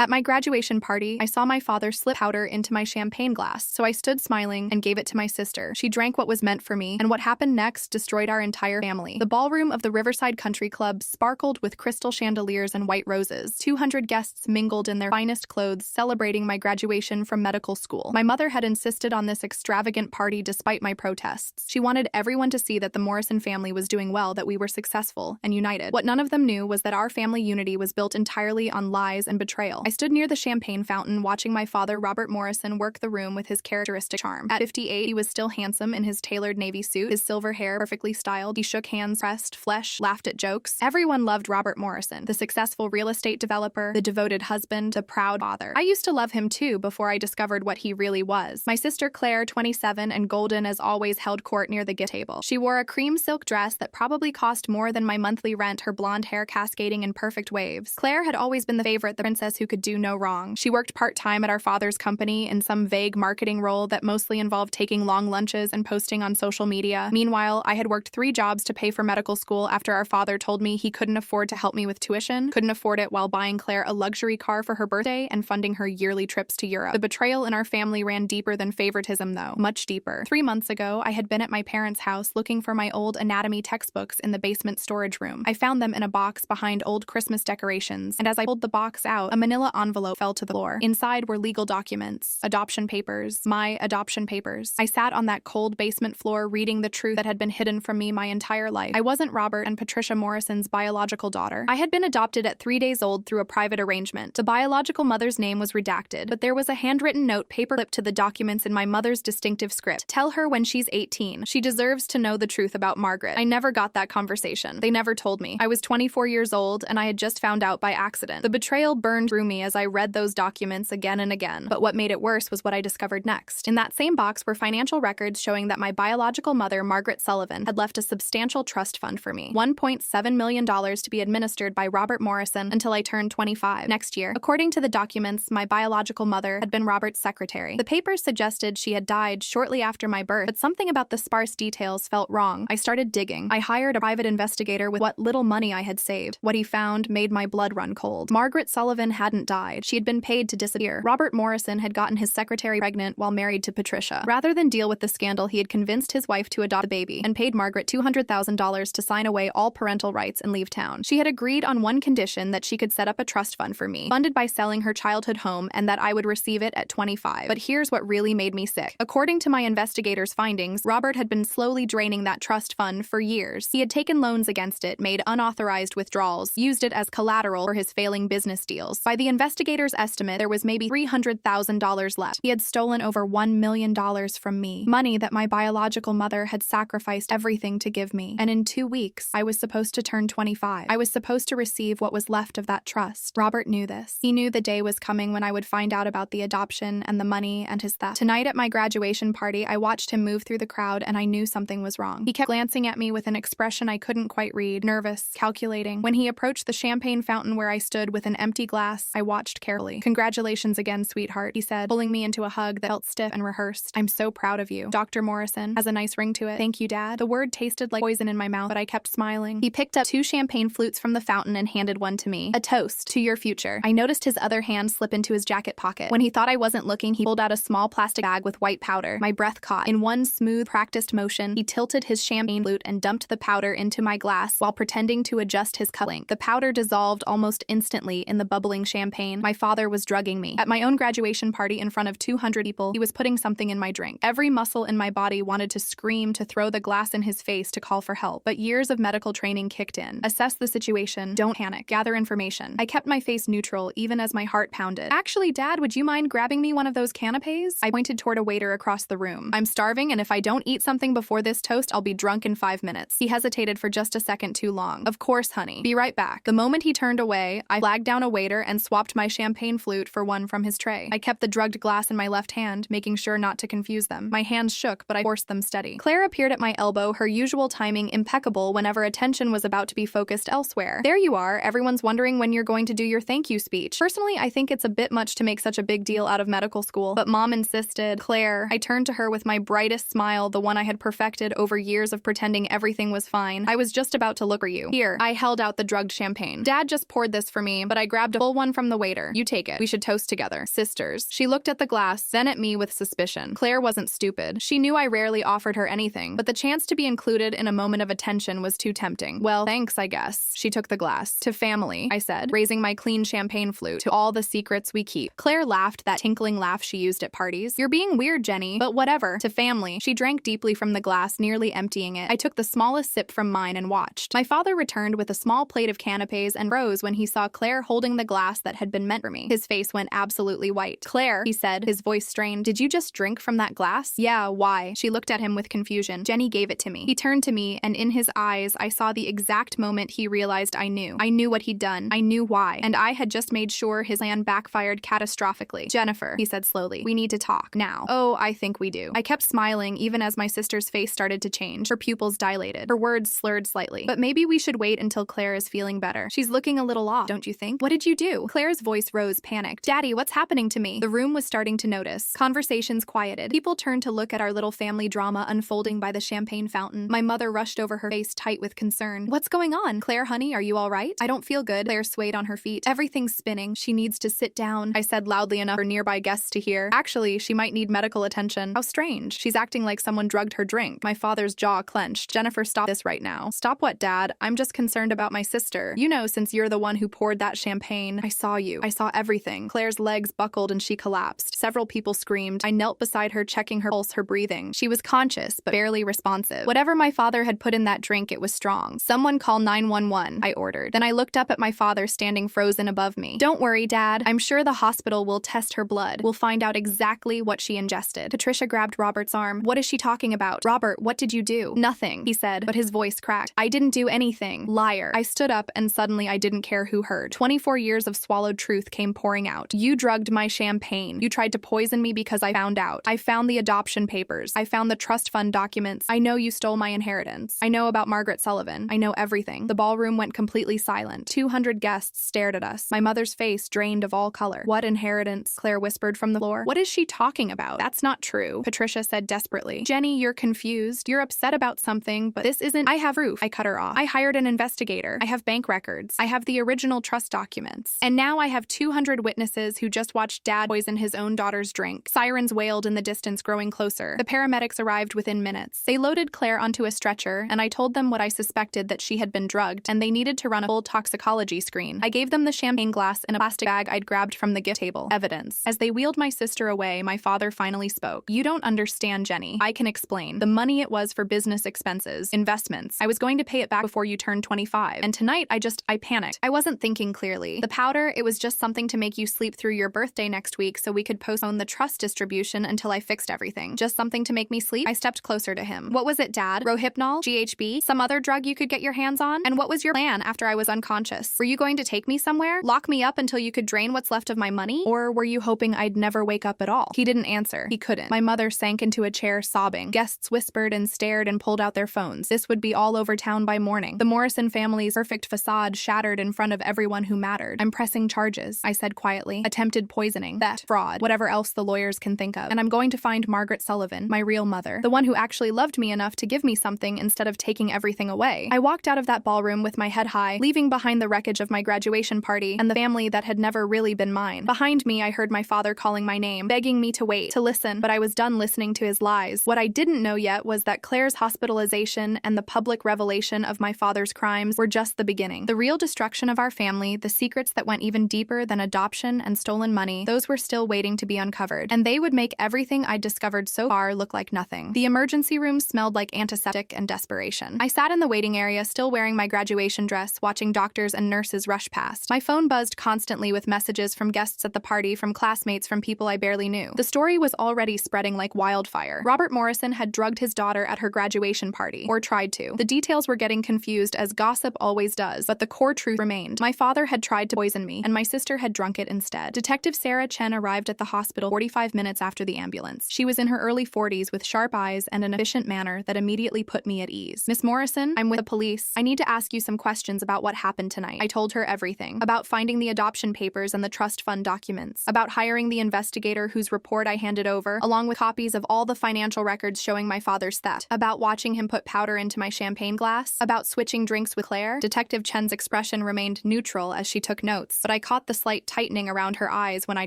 At my graduation party, I saw my father slip powder into my champagne glass, so I stood smiling and gave it to my sister. She drank what was meant for me, and what happened next destroyed our entire family. The ballroom of the Riverside Country Club sparkled with crystal chandeliers and white roses. 200 guests mingled in their finest clothes, celebrating my graduation from medical school. My mother had insisted on this extravagant party despite my protests. She wanted everyone to see that the Morrison family was doing well, that we were successful and united. What none of them knew was that our family unity was built entirely on lies and betrayal. I stood near the champagne fountain watching my father, Robert Morrison, work the room with his characteristic charm. At 58, he was still handsome in his tailored navy suit, his silver hair perfectly styled. He shook hands, pressed flesh, laughed at jokes. Everyone loved Robert Morrison, the successful real estate developer, the devoted husband, the proud father. I used to love him too before I discovered what he really was. My sister Claire, 27, and golden as always, held court near the gift table. She wore a cream silk dress that probably cost more than my monthly rent, her blonde hair cascading in perfect waves. Claire had always been the favorite, the princess who could do no wrong. She worked part-time at our father's company in some vague marketing role that mostly involved taking long lunches and posting on social media. Meanwhile, I had worked 3 jobs to pay for medical school after our father told me he couldn't afford to help me with tuition, couldn't afford it while buying Claire a luxury car for her birthday and funding her yearly trips to Europe. The betrayal in our family ran deeper than favoritism, though, much deeper. 3 months ago, I had been at my parents' house looking for my old anatomy textbooks in the basement storage room. I found them in a box behind old Christmas decorations, and as I pulled the box out, a manila envelope fell to the floor. Inside were legal documents, adoption papers, my adoption papers. I sat on that cold basement floor reading the truth that had been hidden from me my entire life. I wasn't Robert and Patricia Morrison's biological daughter. I had been adopted at 3 days old through a private arrangement. The biological mother's name was redacted, but there was a handwritten note paper-clipped to the documents in my mother's distinctive script. Tell her when she's 18. She deserves to know the truth about Margaret. I never got that conversation. They never told me. I was 24 years old, and I had just found out by accident. The betrayal burned through me as I read those documents again and again. But what made it worse was what I discovered next. In that same box were financial records showing that my biological mother, Margaret Sullivan, had left a substantial trust fund for me, $1.7 million to be administered by Robert Morrison until I turned 25 next year. According to the documents, my biological mother had been Robert's secretary. The papers suggested she had died shortly after my birth, but something about the sparse details felt wrong. I started digging. I hired a private investigator with what little money I had saved. What he found made my blood run cold. Margaret Sullivan hadn't died. She had been paid to disappear. Robert Morrison had gotten his secretary pregnant while married to Patricia. Rather than deal with the scandal, he had convinced his wife to adopt the baby and paid Margaret $200,000 to sign away all parental rights and leave town. She had agreed on one condition, that she could set up a trust fund for me, funded by selling her childhood home, and that I would receive it at 25. But here's what really made me sick. According to my investigators' findings, Robert had been slowly draining that trust fund for years. He had taken loans against it, made unauthorized withdrawals, used it as collateral for his failing business deals. By the investigators' estimate, there was maybe $300,000 left. He had stolen over $1 million from me, money that my biological mother had sacrificed everything to give me. And in 2 weeks, I was supposed to turn 25. I was supposed to receive what was left of that trust. Robert knew this. He knew the day was coming when I would find out about the adoption and the money and his theft. Tonight at my graduation party, I watched him move through the crowd, and I knew something was wrong. He kept glancing at me with an expression I couldn't quite read, nervous, calculating. When he approached the champagne fountain where I stood with an empty glass, I watched carefully. "Congratulations again, sweetheart," he said, pulling me into a hug that felt stiff and rehearsed. "I'm so proud of you. Dr. Morrison has a nice ring to it." "Thank you, Dad." The word tasted like poison in my mouth, but I kept smiling. He picked up 2 champagne flutes from the fountain and handed one to me. "A toast to your future." I noticed his other hand slip into his jacket pocket. When he thought I wasn't looking, he pulled out a small plastic bag with white powder. My breath caught. In one smooth, practiced motion, he tilted his champagne flute and dumped the powder into my glass while pretending to adjust his cup length. The powder dissolved almost instantly in the bubbling champagne. My father was drugging me. At my own graduation party in front of 200 people, he was putting something in my drink. Every muscle in my body wanted to scream, to throw the glass in his face, to call for help. But years of medical training kicked in. Assess the situation. Don't panic. Gather information. I kept my face neutral, even as my heart pounded. "Actually, Dad, would you mind grabbing me one of those canapes?" I pointed toward a waiter across the room. "I'm starving, and if I don't eat something before this toast, I'll be drunk in 5 minutes. He hesitated for just a second too long. "Of course, honey. Be right back." The moment he turned away, I flagged down a waiter and swapped my champagne flute for one from his tray. I kept the drugged glass in my left hand, making sure not to confuse them. My hands shook, but I forced them steady. Claire appeared at my elbow, her usual timing impeccable whenever attention was about to be focused elsewhere. "There you are. Everyone's wondering when you're going to do your thank you speech. Personally, I think it's a bit much to make such a big deal out of medical school, but Mom insisted." "Claire," I turned to her with my brightest smile, the one I had perfected over years of pretending everything was fine. "I was just about to look for you. Here." I held out the drugged champagne. "Dad just poured this for me, but I grabbed a full one from the waiter. You take it. We should toast together. Sisters. She looked at the glass, then at me with suspicion. Claire wasn't stupid. She knew I rarely offered her anything, but the chance to be included in a moment of attention was too tempting. Well, thanks, I guess. She took the glass. To family, I said, raising my clean champagne flute. To all the secrets we keep. Claire laughed, that tinkling laugh she used at parties. You're being weird, Jenny, but whatever. To family. She drank deeply from the glass, nearly emptying it. I took the smallest sip from mine and watched. My father returned with a small plate of canapes and rose when he saw Claire holding the glass that had been meant for me. His face went absolutely white. Claire, he said, his voice strained, did you just drink from that glass? Yeah, why? She looked at him with confusion. Jenny gave it to me. He turned to me, and in his eyes, I saw the exact moment he realized I knew. I knew what he'd done. I knew why. And I had just made sure his plan backfired catastrophically. Jennifer, he said slowly, we need to talk. Now. Oh, I think we do. I kept smiling even as my sister's face started to change. Her pupils dilated. Her words slurred slightly. But maybe we should wait until Claire is feeling better. She's looking a little off, don't you think? What did you do? Claire's voice rose, panicked. Daddy, what's happening to me? The room was starting to notice. Conversations quieted. People turned to look at our little family drama unfolding by the champagne fountain. My mother rushed over, her face tight with concern. What's going on? Claire, honey, are you all right? I don't feel good. Claire swayed on her feet. Everything's spinning. She needs to sit down, I said loudly enough for nearby guests to hear. Actually, she might need medical attention. How strange. She's acting like someone drugged her drink. My father's jaw clenched. Jennifer, stop this right now. Stop what, Dad? I'm just concerned about my sister. You know, since you're the one who poured that champagne. I saw you. I saw everything. Claire's legs buckled and she collapsed. Several people screamed. I knelt beside her, checking her pulse, her breathing. She was conscious, but barely responsive. Whatever my father had put in that drink, it was strong. Someone call 911, I ordered. Then I looked up at my father standing frozen above me. Don't worry, Dad. I'm sure the hospital will test her blood. We'll find out exactly what she ingested. Patricia grabbed Robert's arm. What is she talking about? Robert, what did you do? Nothing, he said, but his voice cracked. I didn't do anything. Liar. I stood up and suddenly I didn't care who heard. 24 years of swallowed truth came pouring out. You drugged my champagne. You tried to poison me because I found out. I found the adoption papers. I found the trust fund documents. I know you stole my inheritance. I know about Margaret Sullivan. I know everything. The ballroom went completely silent. 200 guests stared at us. My mother's face drained of all color. What inheritance? Claire whispered from the floor. What is she talking about? That's not true, Patricia said desperately. Jenny, you're confused. You're upset about something, but this isn't— I have proof. I cut her off. I hired an investigator. I have bank records. I have the original trust documents. And now I have 200 witnesses who just watched Dad poison his own daughter's drink. Sirens wailed in the distance, growing closer. The paramedics arrived within minutes. They loaded Claire onto a stretcher, and I told them what I suspected, that she had been drugged, and they needed to run a full toxicology screen. I gave them the champagne glass in a plastic bag I'd grabbed from the gift table. Evidence. As they wheeled my sister away, my father finally spoke. You don't understand, Jenny. I can explain. The money, it was for business expenses, investments. I was going to pay it back before you turned 25. And tonight, I panicked. I wasn't thinking clearly. The powder, it was just something to make you sleep through your birthday next week so we could postpone the trust distribution until I fixed everything. Just something to make me sleep? I stepped closer to him. What was it, Dad? Rohypnol? GHB? Some other drug you could get your hands on? And what was your plan after I was unconscious? Were you going to take me somewhere? Lock me up until you could drain what's left of my money? Or were you hoping I'd never wake up at all? He didn't answer. He couldn't. My mother sank into a chair, sobbing. Guests whispered and stared and pulled out their phones. This would be all over town by morning. The Morrison family's perfect facade shattered in front of everyone who mattered. I'm pressing charges, I said quietly. Attempted poisoning, theft, fraud, whatever else the lawyers can think of. And I'm going to find Margaret Sullivan, my real mother, the one who actually loved me enough to give me something instead of taking everything away. I walked out of that ballroom with my head high, leaving behind the wreckage of my graduation party and the family that had never really been mine. Behind me, I heard my father calling my name, begging me to wait, to listen, but I was done listening to his lies. What I didn't know yet was that Claire's hospitalization and the public revelation of my father's crimes were just the beginning. The real destruction of our family, the secrets that went even deeper than adoption and stolen money, those were still waiting to be uncovered. And they would make everything I'd discovered so far look like nothing. The emergency room smelled like antiseptic and desperation. I sat in the waiting area, still wearing my graduation dress, watching doctors and nurses rush past. My phone buzzed constantly with messages from guests at the party, from classmates, from people I barely knew. The story was already spreading like wildfire. Robert Morrison had drugged his daughter at her graduation party, or tried to. The details were getting confused, as gossip always does, but the core truth remained. My father had tried to poison me, and my sister had drunk it instead. Detective Sarah Chen arrived at the hospital 45 minutes after the ambulance. She was in her early 40s with sharp eyes and an efficient manner that immediately put me at ease. Miss Morrison, I'm with the police. I need to ask you some questions about what happened tonight. I told her everything. About finding the adoption papers and the trust fund documents. About hiring the investigator whose report I handed over, along with copies of all the financial records showing my father's theft. About watching him put powder into my champagne glass. About switching drinks with Claire. Detective Chen's expression remained neutral as she took notes, but I caught the slight tightening around her eyes when I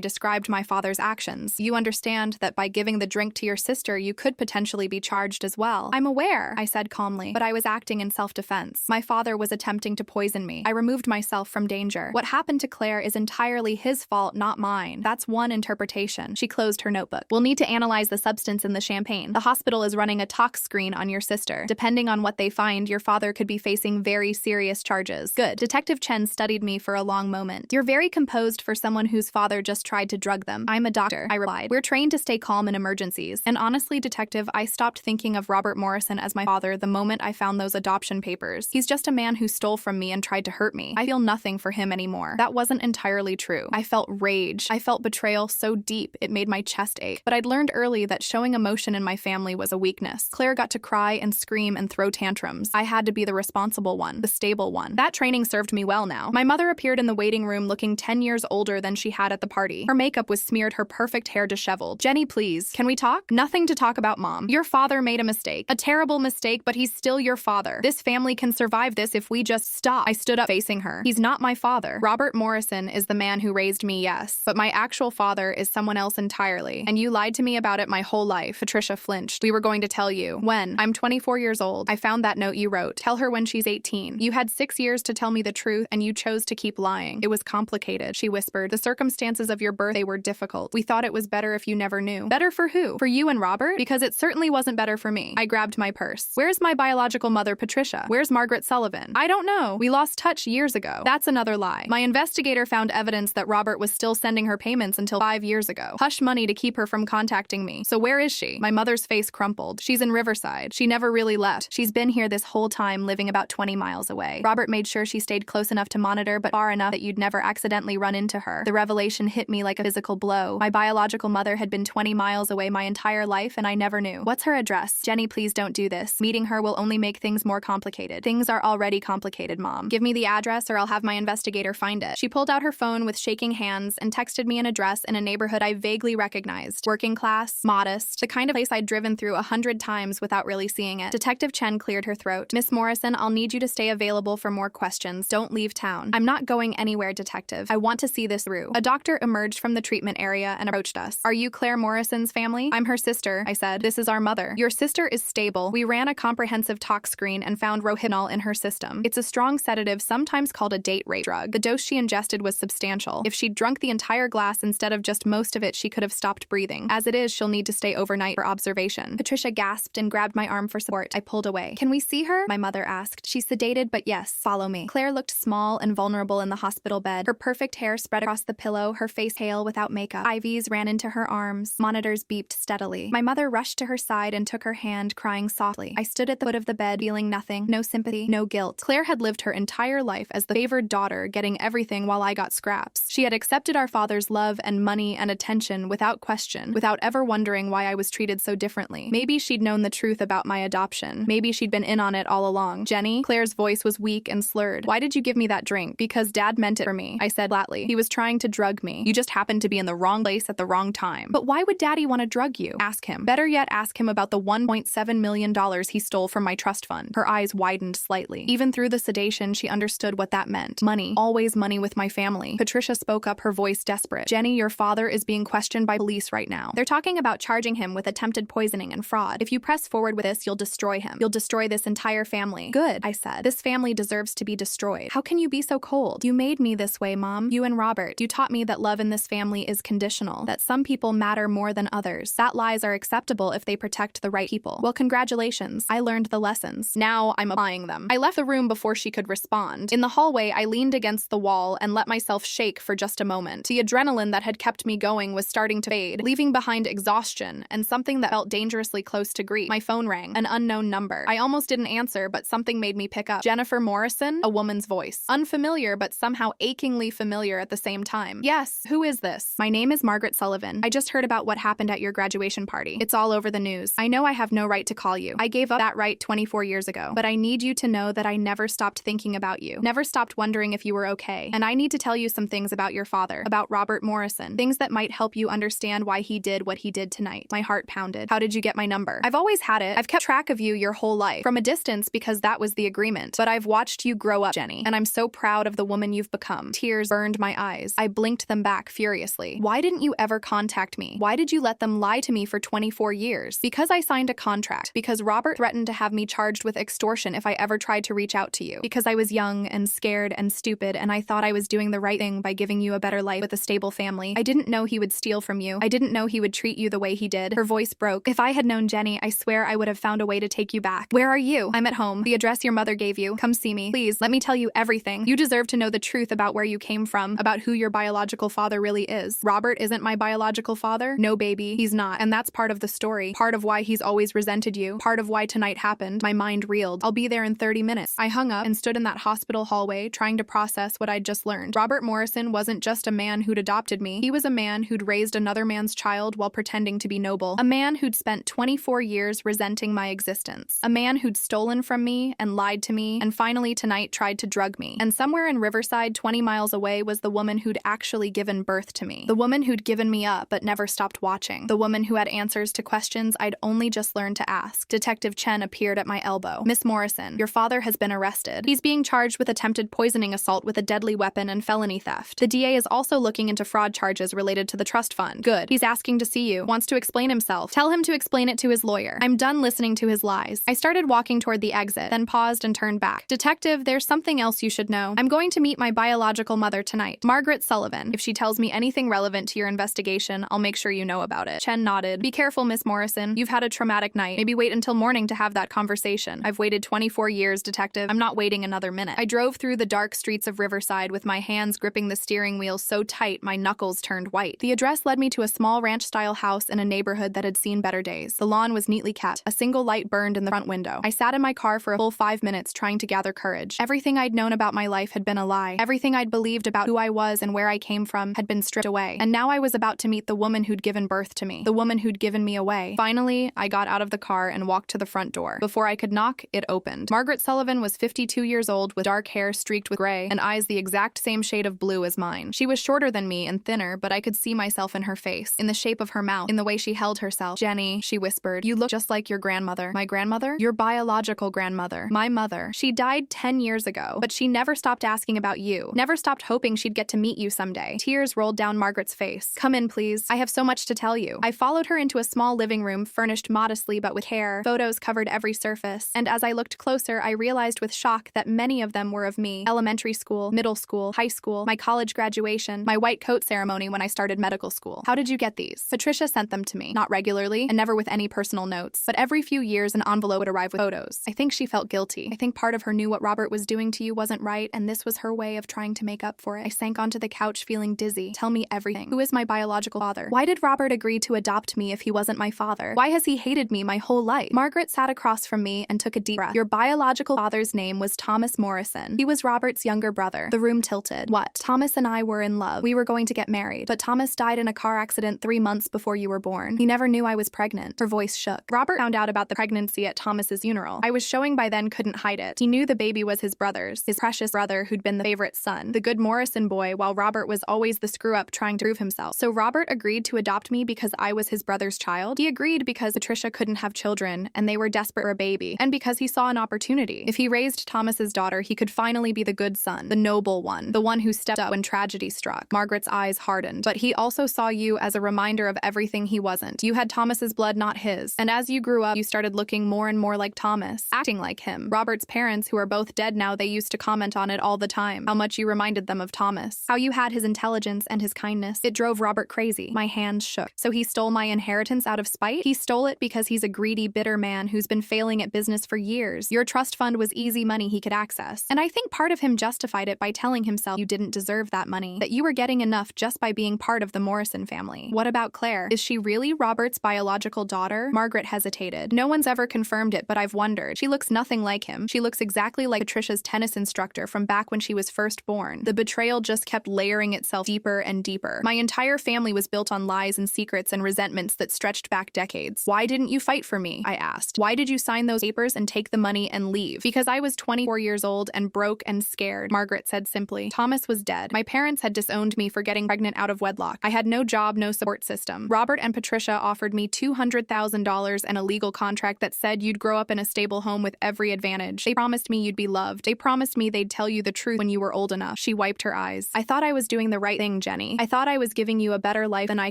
described my father's actions. You understand that by giving the drink to your sister, you could potentially be charged as well. I'm aware, I said calmly, but I was acting in self-defense. My father was attempting to poison me. I removed myself from danger. What happened to Claire is entirely his fault, not mine. That's one interpretation. She closed her notebook. We'll need to analyze the substance in the champagne. The hospital is running a tox screen on your sister. Depending on what they find, your father could be facing very serious charges. Good. Detective Chen studied me for a long moment. You're very composed for someone whose father just tried to drug them. I'm a doctor, I replied. We're trained to stay calm in emergencies. And honestly, Detective, I stopped thinking of Robert Morrison as my father the moment I found those adoption papers. He's just a man who stole from me and tried to hurt me. I feel nothing for him anymore. That wasn't entirely true. I felt rage. I felt betrayal so deep it made my chest ache. But I'd learned early that showing emotion in my family was a weakness. Claire got to cry and scream and throw tantrums. I had to be the responsible one, the stable one. That training served me well now. My mother appeared in the waiting room looking 10 years older than she had at the party. Her makeup was smeared, her perfect hair disheveled. Jenny, please, can we talk? Nothing to talk about, Mom. Your father made a mistake. A terrible mistake, but he's still your father. This family can survive this if we just stop. I stood up facing her. He's not my father. Robert Morrison is the man who raised me, yes. But my actual father is someone else entirely. And you lied to me about it my whole life. Patricia flinched. We were going to tell you. When? I'm 24 years old. I found that note you wrote. Tell her when she's 18. You had 6 years to tell me the truth, and you chose to keep lying. It was complicated, she whispered. The circumstances of your birth, they were difficult. We thought it was better if you never knew. Better for who? For you and Robert? Because it certainly wasn't better for me. I grabbed my purse. Where's my biological mother, Patricia? Where's Margaret Sullivan? I don't know. We lost touch years ago. That's another lie. My investigator found evidence that Robert was still sending her payments until 5 years ago. Hush money to keep her from contacting me. So where is she? My mother's face crumpled. She's in Riverside. She never really left. She's been here this whole time, living about 20 miles away. Robert made sure she stayed close enough to monitor, but far enough that you'd never accidentally run into her. The revelation hit me like a physical blow. My biological mother had been 20 miles away my entire life, and I never knew. What's her address? Jenny, please don't do this. Meeting her will only make things more complicated. Things are already complicated, Mom. Give me the address or I'll have my investigator find it. She pulled out her phone with shaking hands and texted me an address in a neighborhood I vaguely recognized. Working class, modest, the kind of place I'd driven through 100 times without really seeing it. Detective Chen cleared her throat. Miss Morrison, I'll need you to stay available for more questions. Don't leave town. I'm not going anywhere, Detective. I want to see this through. A doctor emerged from the treatment area and approached us. Are you Claire Morrison's family? I'm her sister, I said. This is our mother. Your sister is stable. We ran a comprehensive tox screen and found rohypnol in her system. It's a strong sedative, sometimes called a date rape drug. The dose she ingested was substantial. If she'd drunk the entire glass instead of just most of it, she could have stopped breathing. As it is, she'll need to stay overnight for observation. Patricia gasped and grabbed my arm for support. I pulled away. Can we see her? My mother asked. She's sedated, but yes, follow me. Claire looked small and vulnerable in the hospital bed. Her perfect hair spread across the pillow, her face pale without makeup. IVs ran into her arms. Monitors beeped steadily. My mother rushed to her side and took her hand, crying softly. I stood at the foot of the bed, feeling nothing. No sympathy, no guilt. Claire had lived her entire life as the favored daughter, getting everything while I got scraps. She had accepted our father's love and money and attention without question, without ever wondering why I was treated so differently. Maybe she'd known the truth about my adoption. Maybe she'd been in on it all along. Jenny? Claire's voice was weak and slurred. Why did you give me that drink? Because Dad meant it for me, I said flatly. He was trying to drug me. You just happened to be in the wrong place at the wrong time. But why would Daddy want to drug you? Ask him. Better yet, ask him about the $1.7 million he stole from my trust fund. Her eyes widened slightly. Even through the sedation, she understood what that meant. Money. Always money with my family. Patricia spoke up, her voice desperate. Jenny, your father is being questioned by police right now. They're talking about charging him with attempted poisoning and fraud. If you press forward with this, you'll destroy him. You'll destroy this entire family. Good, I said. This family deserves to be destroyed. How can you be so cold? You made me this way, Mom. You and Robert. You taught me that love in this family is conditional, that some people matter more than others, that lies are acceptable if they protect the right people. Well, congratulations. I learned the lessons. Now I'm applying them. I left the room before she could respond. In the hallway, I leaned against the wall and let myself shake for just a moment. The adrenaline that had kept me going was starting to fade, leaving behind exhaustion and something that felt dangerously close to grief. My phone rang, an unknown number. I almost didn't answer, but something made me pick up. Jennifer Morrison? A woman's voice. Unfamiliar, but somehow achingly familiar at the same time. Yes, who is this? My name is Margaret Sullivan. I just heard about what happened at your graduation party. It's all over the news. I know I have no right to call you. I gave up that right 24 years ago, but I need you to know that I never stopped thinking about you. Never stopped wondering if you were okay. And I need to tell you some things about your father, about Robert Morrison, things that might help you understand why he did what he did tonight. My heart pounded. How did you get my number? I've always had it. I've kept track of you your whole life, from a distance because that was the agreement. But I've watched you grow up, Jenny, and I'm so proud of the woman you've become. Tears tears burned my eyes. I blinked them back furiously. Why didn't you ever contact me? Why did you let them lie to me for 24 years? Because I signed a contract. Because Robert threatened to have me charged with extortion if I ever tried to reach out to you. Because I was young and scared and stupid and I thought I was doing the right thing by giving you a better life with a stable family. I didn't know he would steal from you. I didn't know he would treat you the way he did. Her voice broke. If I had known Jenny, I swear I would have found a way to take you back. Where are you? I'm at home. The address your mother gave you. Come see me. Please, let me tell you everything. You deserve to know the truth about where you came from, about who your biological father really is. Robert isn't my biological father. No, baby, he's not. And that's part of the story. Part of why he's always resented you. Part of why tonight happened. My mind reeled. I'll be there in 30 minutes. I hung up and stood in that hospital hallway trying to process what I'd just learned. Robert Morrison wasn't just a man who'd adopted me. He was a man who'd raised another man's child while pretending to be noble. A man who'd spent 24 years resenting my existence. A man who'd stolen from me and lied to me and finally tonight tried to drug me. And somewhere in Riverside, 20 miles away, was the woman who'd actually given birth to me. The woman who'd given me up but never stopped watching. The woman who had answers to questions I'd only just learned to ask. Detective Chen appeared at my elbow. Miss Morrison, your father has been arrested. He's being charged with attempted poisoning assault with a deadly weapon and felony theft. The DA is also looking into fraud charges related to the trust fund. Good. He's asking to see you. Wants to explain himself. Tell him to explain it to his lawyer. I'm done listening to his lies. I started walking toward the exit, then paused and turned back. Detective, there's something else you should know. I'm going to meet my biological mother tonight, Margaret Sullivan. If she tells me anything relevant to your investigation, I'll make sure you know about it. Chen nodded. Be careful, Miss Morrison. You've had a traumatic night. Maybe wait until morning to have that conversation. I've waited 24 years, Detective. I'm not waiting another minute. I drove through the dark streets of Riverside with my hands gripping the steering wheel so tight my knuckles turned white. The address led me to a small ranch-style house in a neighborhood that had seen better days. The lawn was neatly kept. A single light burned in the front window. I sat in my car for a full 5 minutes trying to gather courage. Everything I'd known about my life had been a lie. Everything I'd believed about who I was and where I came from had been stripped away. And now I was about to meet the woman who'd given birth to me. The woman who'd given me away. Finally, I got out of the car and walked to the front door. Before I could knock, it opened. Margaret Sullivan was 52 years old with dark hair streaked with gray and eyes the exact same shade of blue as mine. She was shorter than me and thinner, but I could see myself in her face, in the shape of her mouth, in the way she held herself. Jenny, she whispered, you look just like your grandmother. My grandmother? Your biological grandmother. My mother. She died 10 years ago, but she never stopped asking about you. Never stopped hoping she'd get to meet you someday. Tears rolled down Margaret's face. Come in, please. I have so much to tell you. I followed her into a small living room furnished modestly but with care. Photos covered every surface, and as I looked closer, I realized with shock that many of them were of me. Elementary school, middle school, high school, my college graduation, my white coat ceremony when I started medical school. How did you get these? Patricia sent them to me. Not regularly, and never with any personal notes, but every few years an envelope would arrive with photos. I think she felt guilty. I think part of her knew what Robert was doing to you wasn't right, and this was her way of trying to make up for it. I sank onto the couch feeling dizzy. Tell me everything. Who is my biological father? Why did Robert agree to adopt me if he wasn't my father? Why has he hated me my whole life? Margaret sat across from me and took a deep breath. Your biological father's name was Thomas Morrison. He was Robert's younger brother. The room tilted. What? Thomas and I were in love. We were going to get married, but Thomas died in a car accident 3 months before you were born. He never knew I was pregnant. Her voice shook. Robert found out about the pregnancy at Thomas's funeral. I was showing by then couldn't hide it. He knew the baby was his brother's, his precious brother who'd been the favorite son, the good Morrison boy, while Robert was always the screw-up trying to prove himself. So Robert agreed to adopt me because I was his brother's child? He agreed because Patricia couldn't have children, and they were desperate for a baby, and because he saw an opportunity. If he raised Thomas's daughter, he could finally be the good son, the noble one, the one who stepped up when tragedy struck. Margaret's eyes hardened. But he also saw you as a reminder of everything he wasn't. You had Thomas's blood, not his. And as you grew up, you started looking more and more like Thomas, acting like him. Robert's parents, who are both dead now, they used to comment on it all the time, how much you reminded them of Thomas, how you had his intelligence and his kindness. It drove Robert crazy. My hands shook. So he stole my inheritance out of spite? He stole it because he's a greedy, bitter man who's been failing at business for years. Your trust fund was easy money he could access. And I think part of him justified it by telling himself you didn't deserve that money, that you were getting enough just by being part of the Morrison family. What about Claire? Is she really Robert's biological daughter? Margaret hesitated. No one's ever confirmed it, but I've wondered. She looks nothing like him. She looks exactly like Patricia's tennis instructor from back when she was first born. The betrayal just kept layering itself deeper and deeper. My entire family was built on lies and secrets and resentments that stretched back decades. Why didn't you fight for me? I asked. Why did you sign those papers and take the money and leave? Because I was 24 years old and broke and scared, Margaret said simply. Thomas was dead. My parents had disowned me for getting pregnant out of wedlock. I had no job, no support system. Robert and Patricia offered me $200,000 and a legal contract that said you'd grow up in a stable home with every advantage. They promised me you'd be loved. They promised me they'd tell you the truth when you were old enough. She wiped her eyes. I thought I was doing the right thing, Jenny. I thought I was giving you a better life than I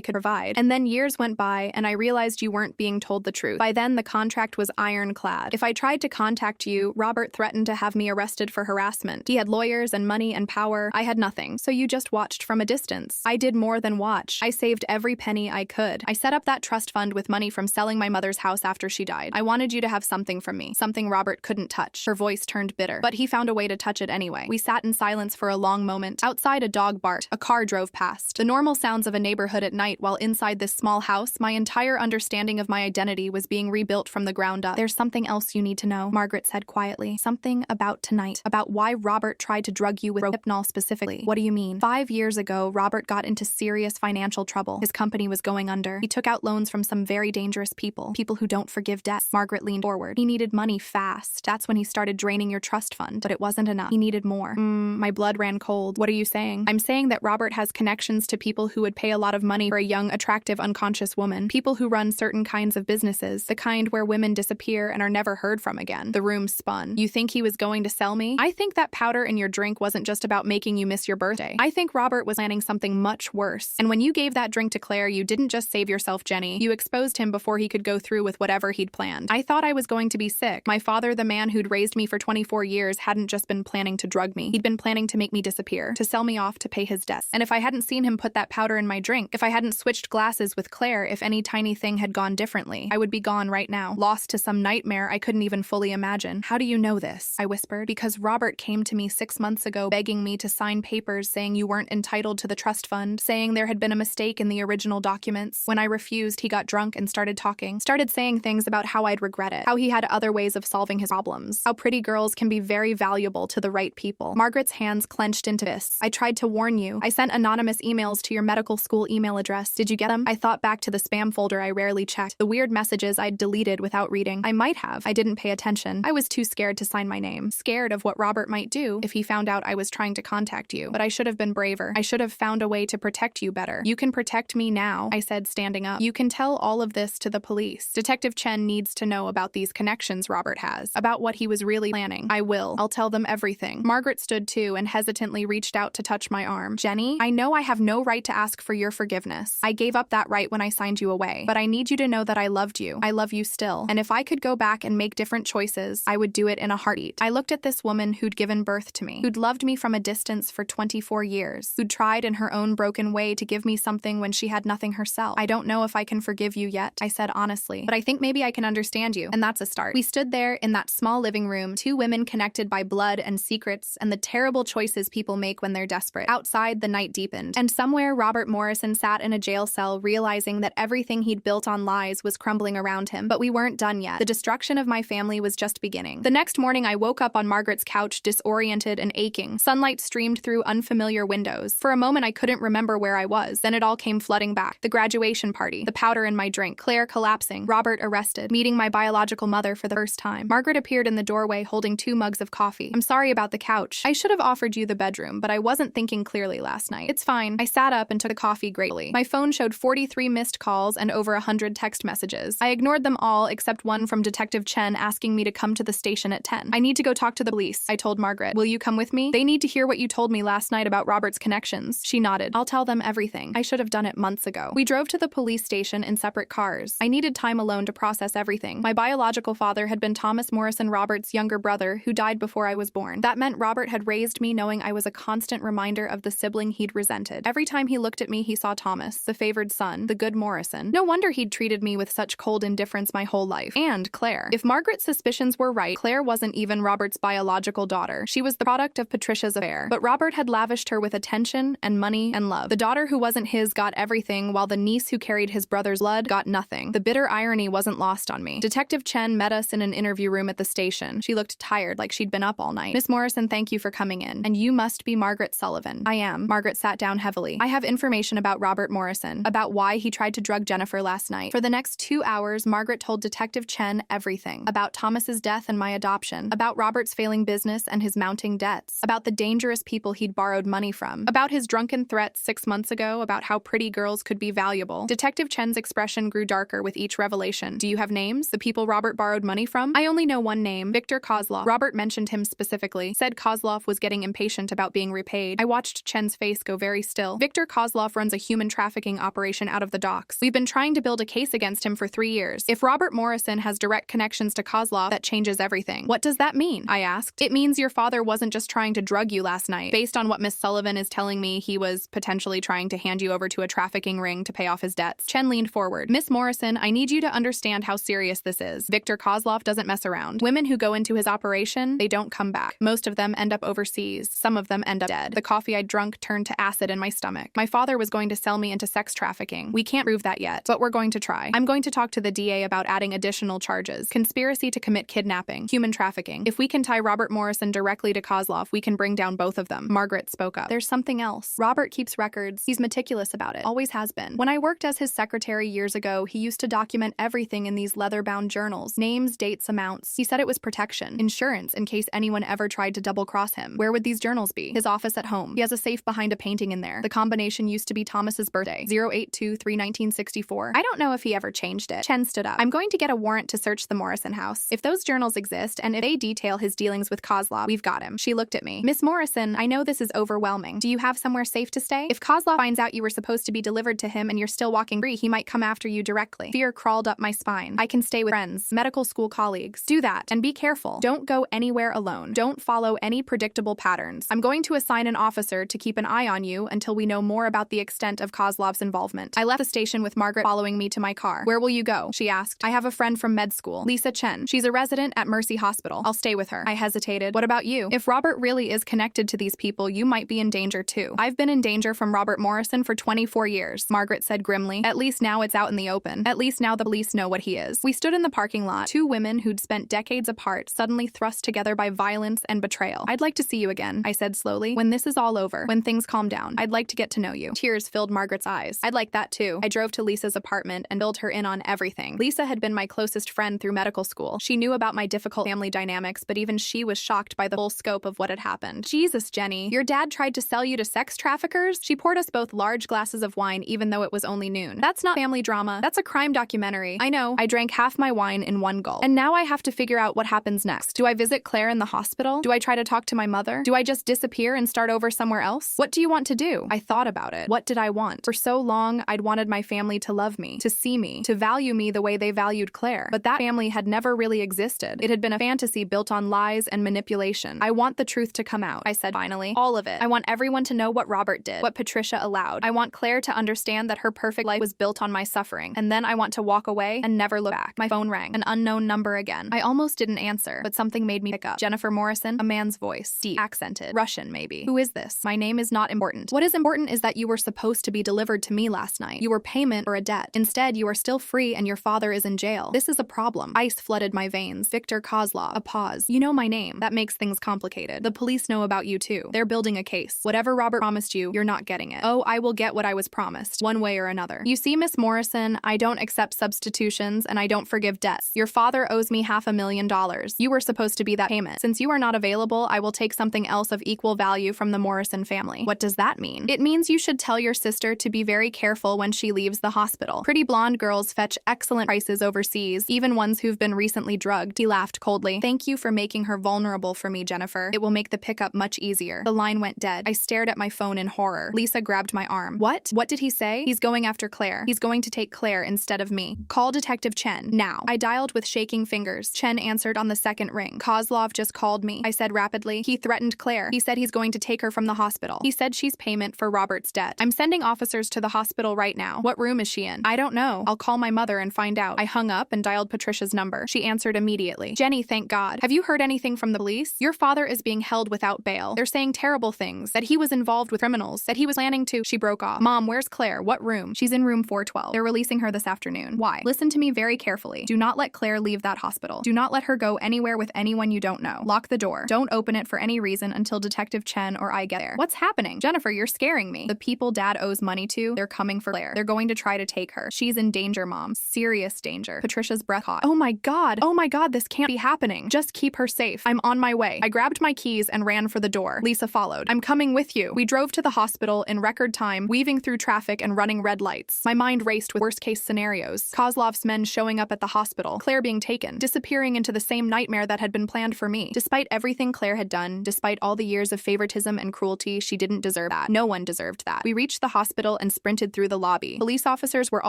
could provide. And then years went by, and I realized you weren't being told the truth. By then, the contract was ironclad. If I tried to contact you, Robert threatened to have me arrested for harassment. He had lawyers and money and power. I had nothing. So you just watched from a distance. I did more than watch. I saved every penny I could. I set up that trust fund with money from selling my mother's house after she died. I wanted you to have something from me, something Robert couldn't touch. Her voice turned bitter, but he found a way to touch it anyway. We sat in silence for a long moment. Outside, a dog barked. A car drove past. The normal sounds of a neighborhood at night, while inside this small house, my entire understanding of my identity was being rebuilt from the ground up. There's something else you need to know, Margaret said quietly. Something about tonight. About why Robert tried to drug you with Rohypnol specifically. What do you mean? 5 years ago, Robert got into serious financial trouble. His company was going under. He took out loans from some very dangerous people. People who don't forgive debts. Margaret leaned forward. He needed money fast. That's when he started draining your trust fund. But it wasn't enough. He needed more. My blood ran cold. What are you saying? I'm saying that Robert has connections to people who would pay a lot of money for a young, attractive, unconscious woman. People who run certain kinds of businesses. The kind where women disappear and are never heard from again. The room spun. You think he was going to sell me? I think that powder in your drink wasn't just about making you miss your birthday. I think Robert was planning something much worse. And when you gave that drink to Claire, you didn't just save yourself, Jenny. You exposed him before he could go through with whatever he'd planned. I thought I was going to be sick. My father, the man who'd raised me for 24 years, hadn't just been planning to drug me. He'd been planning to make me disappear, to sell me off to pay his debts. And if I hadn't seen him put that powder in my drink, if I hadn't switched glasses with Claire, if any tiny thing had gone differently, I would be gone right now, lost to some nightmare I couldn't even fully imagine. How do you know this? I whispered. Because Robert came to me 6 months ago begging me to sign papers saying you weren't entitled to the trust fund, saying there had been a mistake in the original documents. When I refused, he got drunk and started talking, started saying things about how I'd regret it, how he had other ways of solving his problems, how pretty girls can be very valuable to the right people. Margaret's hands clenched into fists. I tried to warn you. I sent anonymous emails to your medical school email address. Did you get them? I thought back to the spam folder I rarely checked, the weird messages I'd deleted without reading. I might have. I didn't pay attention. I was too scared to sign my name. Scared of what Robert might do if he found out I was trying to contact you. But I should have been braver. I should have found a way to protect you better. You can protect me now, I said, standing up. You can tell all of this to the police. Detective Chen needs to know about these connections Robert has, about what he was really planning. I will. I'll tell them everything. Margaret stood too and hesitantly reached out to touch my arm. Jenny, I know I have no right to ask for your forgiveness. I gave up that right when I signed you away. But I need you to know that I loved you. I love you still. And if I could go back and make different choices, I would do it in a heartbeat. I looked at this woman who'd given birth to me, who'd loved me from a distance for 24 years, who'd tried in her own broken way to give me something when she had nothing herself. I don't know if I can forgive you yet, I said honestly, but I think maybe I can understand you, and that's a start. We stood there in that small living room, two women connected by blood and secrets and the terrible choices people make when they're desperate. Outside, the night deepened, and somewhere Robert Morrison sat in a jail cell realizing that everything he'd built on lies was crumbling around him. But we weren't done yet. The destruction of my family was just beginning. The next morning, I woke up on Margaret's couch, disoriented and aching. Sunlight streamed through unfamiliar windows. For a moment, I couldn't remember where I was. Then it all came flooding back. The graduation party, the powder in my drink, Claire collapsing, Robert arrested, meeting my biological mother for the first time. Margaret appeared in the doorway holding 2 mugs of coffee. I'm sorry about the couch. I should have offered you the bedroom, but I wasn't thinking clearly last night. It's fine. I sat up and took the coffee gratefully. My phone showed 43 missed calls and over 100 text messages. I ignored them all except one from Detective Chen asking me to come to the station at 10. I need to go talk to the police, I told Margaret. Will you come with me? They need to hear what you told me last night about Robert's connections. She nodded. I'll tell them everything. I should have done it months ago. We drove to the police station in separate cars. I needed time alone to process everything. My biological father had been Thomas Morrison Robert's younger brother who died before I was born. That meant Robert had raised me knowing I was a constant reminder of the sibling he'd resented. Every time he looked at me, he saw Thomas, the favored son, the good Morrison. No wonder he'd treated me with such cold indifference my whole life. And Claire. If Margaret's suspicions were right, Claire wasn't even Robert's biological daughter. She was the product of Patricia's affair. But Robert had lavished her with attention and money and love. The daughter who wasn't his got everything, while the niece who carried his brother's blood got nothing. The bitter irony wasn't lost on me. Detective Chen met us in an interview room at the station. She looked tired, like she'd been up all night. Miss Morrison, thank you for coming in. And you must be Margaret Sullivan. I am. Margaret sat down heavily. I have information about Robert Morrison, about why he tried to drug Jennifer last night. For the next 2 hours, Margaret told Detective Chen everything. About Thomas's death and my adoption. About Robert's failing business and his mounting debts. About the dangerous people he'd borrowed money from. About his drunken threats 6 months ago. About how pretty girls could be valuable. Detective Chen's expression grew darker with each revelation. Do you have names? The people Robert borrowed money from? I only know one name. Victor Kozlov. Robert mentioned him specifically. Said Kozlov was getting impatient hesitant about being repaid. I watched Chen's face go very still. Viktor Kozlov runs a human trafficking operation out of the docks. We've been trying to build a case against him for 3 years. If Robert Morrison has direct connections to Kozlov, that changes everything. What does that mean? I asked. It means your father wasn't just trying to drug you last night. Based on what Miss Sullivan is telling me, he was potentially trying to hand you over to a trafficking ring to pay off his debts. Chen leaned forward. Miss Morrison, I need you to understand how serious this is. Viktor Kozlov doesn't mess around. Women who go into his operation, they don't come back. Most of them end up overseas. Some of them end up dead. The coffee I'd drunk turned to acid in my stomach. My father was going to sell me into sex trafficking. We can't prove that yet, but we're going to try. I'm going to talk to the DA about adding additional charges. Conspiracy to commit kidnapping, human trafficking. If we can tie Robert Morrison directly to Kozlov, we can bring down both of them. Margaret spoke up. There's something else. Robert keeps records. He's meticulous about it. Always has been. When I worked as his secretary years ago, he used to document everything in these leather-bound journals. Names, dates, amounts. He said it was protection. Insurance in case anyone ever tried to double-cross him. Where would these journals be? His office at home. He has a safe behind a painting in there. The combination used to be Thomas's birthday. 0823-1964. I don't know if he ever changed it. Chen stood up. I'm going to get a warrant to search the Morrison house. If those journals exist, and if they detail his dealings with Kozlov, we've got him. She looked at me. Miss Morrison, I know this is overwhelming. Do you have somewhere safe to stay? If Kozlov finds out you were supposed to be delivered to him and you're still walking free, he might come after you directly. Fear crawled up my spine. I can stay with friends, medical school colleagues. Do that, and be careful. Don't go anywhere alone. Don't follow any predictable patterns. I'm going to assign an officer to keep an eye on you until we know more about the extent of Kozlov's involvement. I left the station with Margaret following me to my car. Where will you go? She asked. I have a friend from med school, Lisa Chen. She's a resident at Mercy Hospital. I'll stay with her. I hesitated. What about you? If Robert really is connected to these people, you might be in danger too. I've been in danger from Robert Morrison for 24 years, Margaret said grimly. At least now it's out in the open. At least now the police know what he is. We stood in the parking lot. Two women who'd spent decades apart, suddenly thrust together by violence and betrayal. I'd like to see you again, I said slowly. When this is all over, when things calm down, I'd like to get to know you. Tears filled Margaret's eyes. I'd like that too. I drove to Lisa's apartment and filled her in on everything. Lisa had been my closest friend through medical school. She knew about my difficult family dynamics, but even she was shocked by the full scope of what had happened. Jesus, Jenny, your dad tried to sell you to sex traffickers? She poured us both large glasses of wine even though it was only noon. That's not family drama. That's a crime documentary. I know. I drank half my wine in one gulp. And now I have to figure out what happens next. Do I visit Claire in the hospital? Do I try to talk to my mother? Do I just disappear and start over somewhere else? What do you want to do? I thought about it. What did I want? For so long, I'd wanted my family to love me, to see me, to value me the way they valued Claire. But that family had never really existed. It had been a fantasy built on lies and manipulation. I want the truth to come out, I said finally. All of it. I want everyone to know what Robert did, what Patricia allowed. I want Claire to understand that her perfect life was built on my suffering. And then I want to walk away and never look back. My phone rang. An unknown number again. I almost didn't answer, but something made me pick up. Jennifer Morrison, a man's voice. Deep, accented, Russian maybe. Who is this? My name is not important. What is important is that you were supposed to be delivered to me last night. You were payment or a debt. Instead, you are still free and your father is in jail. This is a problem. Ice flooded my veins. Viktor Kozlov. A pause. You know my name. That makes things complicated. The police know about you too. They're building a case. Whatever Robert promised you, you're not getting it. Oh, I will get what I was promised, one way or another. You see, Miss Morrison, I don't accept substitutions and I don't forgive debts. Your father owes me $500,000. You were supposed to be that payment. Since you are not available, I will take something else of equal value from the Morrison family. What does that mean? It means you should tell your sister to be very careful when she leaves the hospital. Pretty blonde girls fetch excellent prices overseas, even ones who've been recently drugged. He laughed coldly. Thank you for making her vulnerable for me, Jennifer. It will make the pickup much easier. The line went dead. I stared at my phone in horror. Lisa grabbed my arm. What? What did he say? He's going after Claire. He's going to take Claire instead of me. Call Detective Chen, now. I dialed with shaking fingers. Chen answered on the second ring. Kozlov just called me, I said rapidly. He threatened Claire. He said he's going to take her from the hospital. He said she's payment for Robert's debt. I'm sending officers to the hospital right now. What room is she in? I don't know. I'll call my mother and find out. I hung up and dialed Patricia's number. She answered immediately. Jenny, thank God. Have you heard anything from the police? Your father is being held without bail. They're saying terrible things, that he was involved with criminals, that he was planning to. She broke off. Mom, where's Claire? What room? She's in room 412. They're releasing her this afternoon. Why? Listen to me very carefully. Do not let Claire leave that hospital. Do not let her go anywhere with anyone you don't know. Lock the door. Don't open it for any reason until Detective Chen or I get there. What's happening? Jennifer, you're scaring me. The people Dad owes money to, they're coming for Claire. They're going to try to take her. She's in danger, Mom. Serious danger. Patricia's breath caught. Oh my God. Oh my God, this can't be happening. Just keep her safe. I'm on my way. I grabbed my keys and ran for the door. Lisa followed. I'm coming with you. We drove to the hospital in record time, weaving through traffic and running red lights. My mind raced with worst-case scenarios. Kozlov's men showing up at the hospital, Claire being taken, disappearing into the same nightmare that had been planned for me. Despite everything Claire had done, despite all the years of favoritism and cruelty, she didn't deserve that. No one deserved that. We reached the hospital and sprinted through the lobby. Police officers were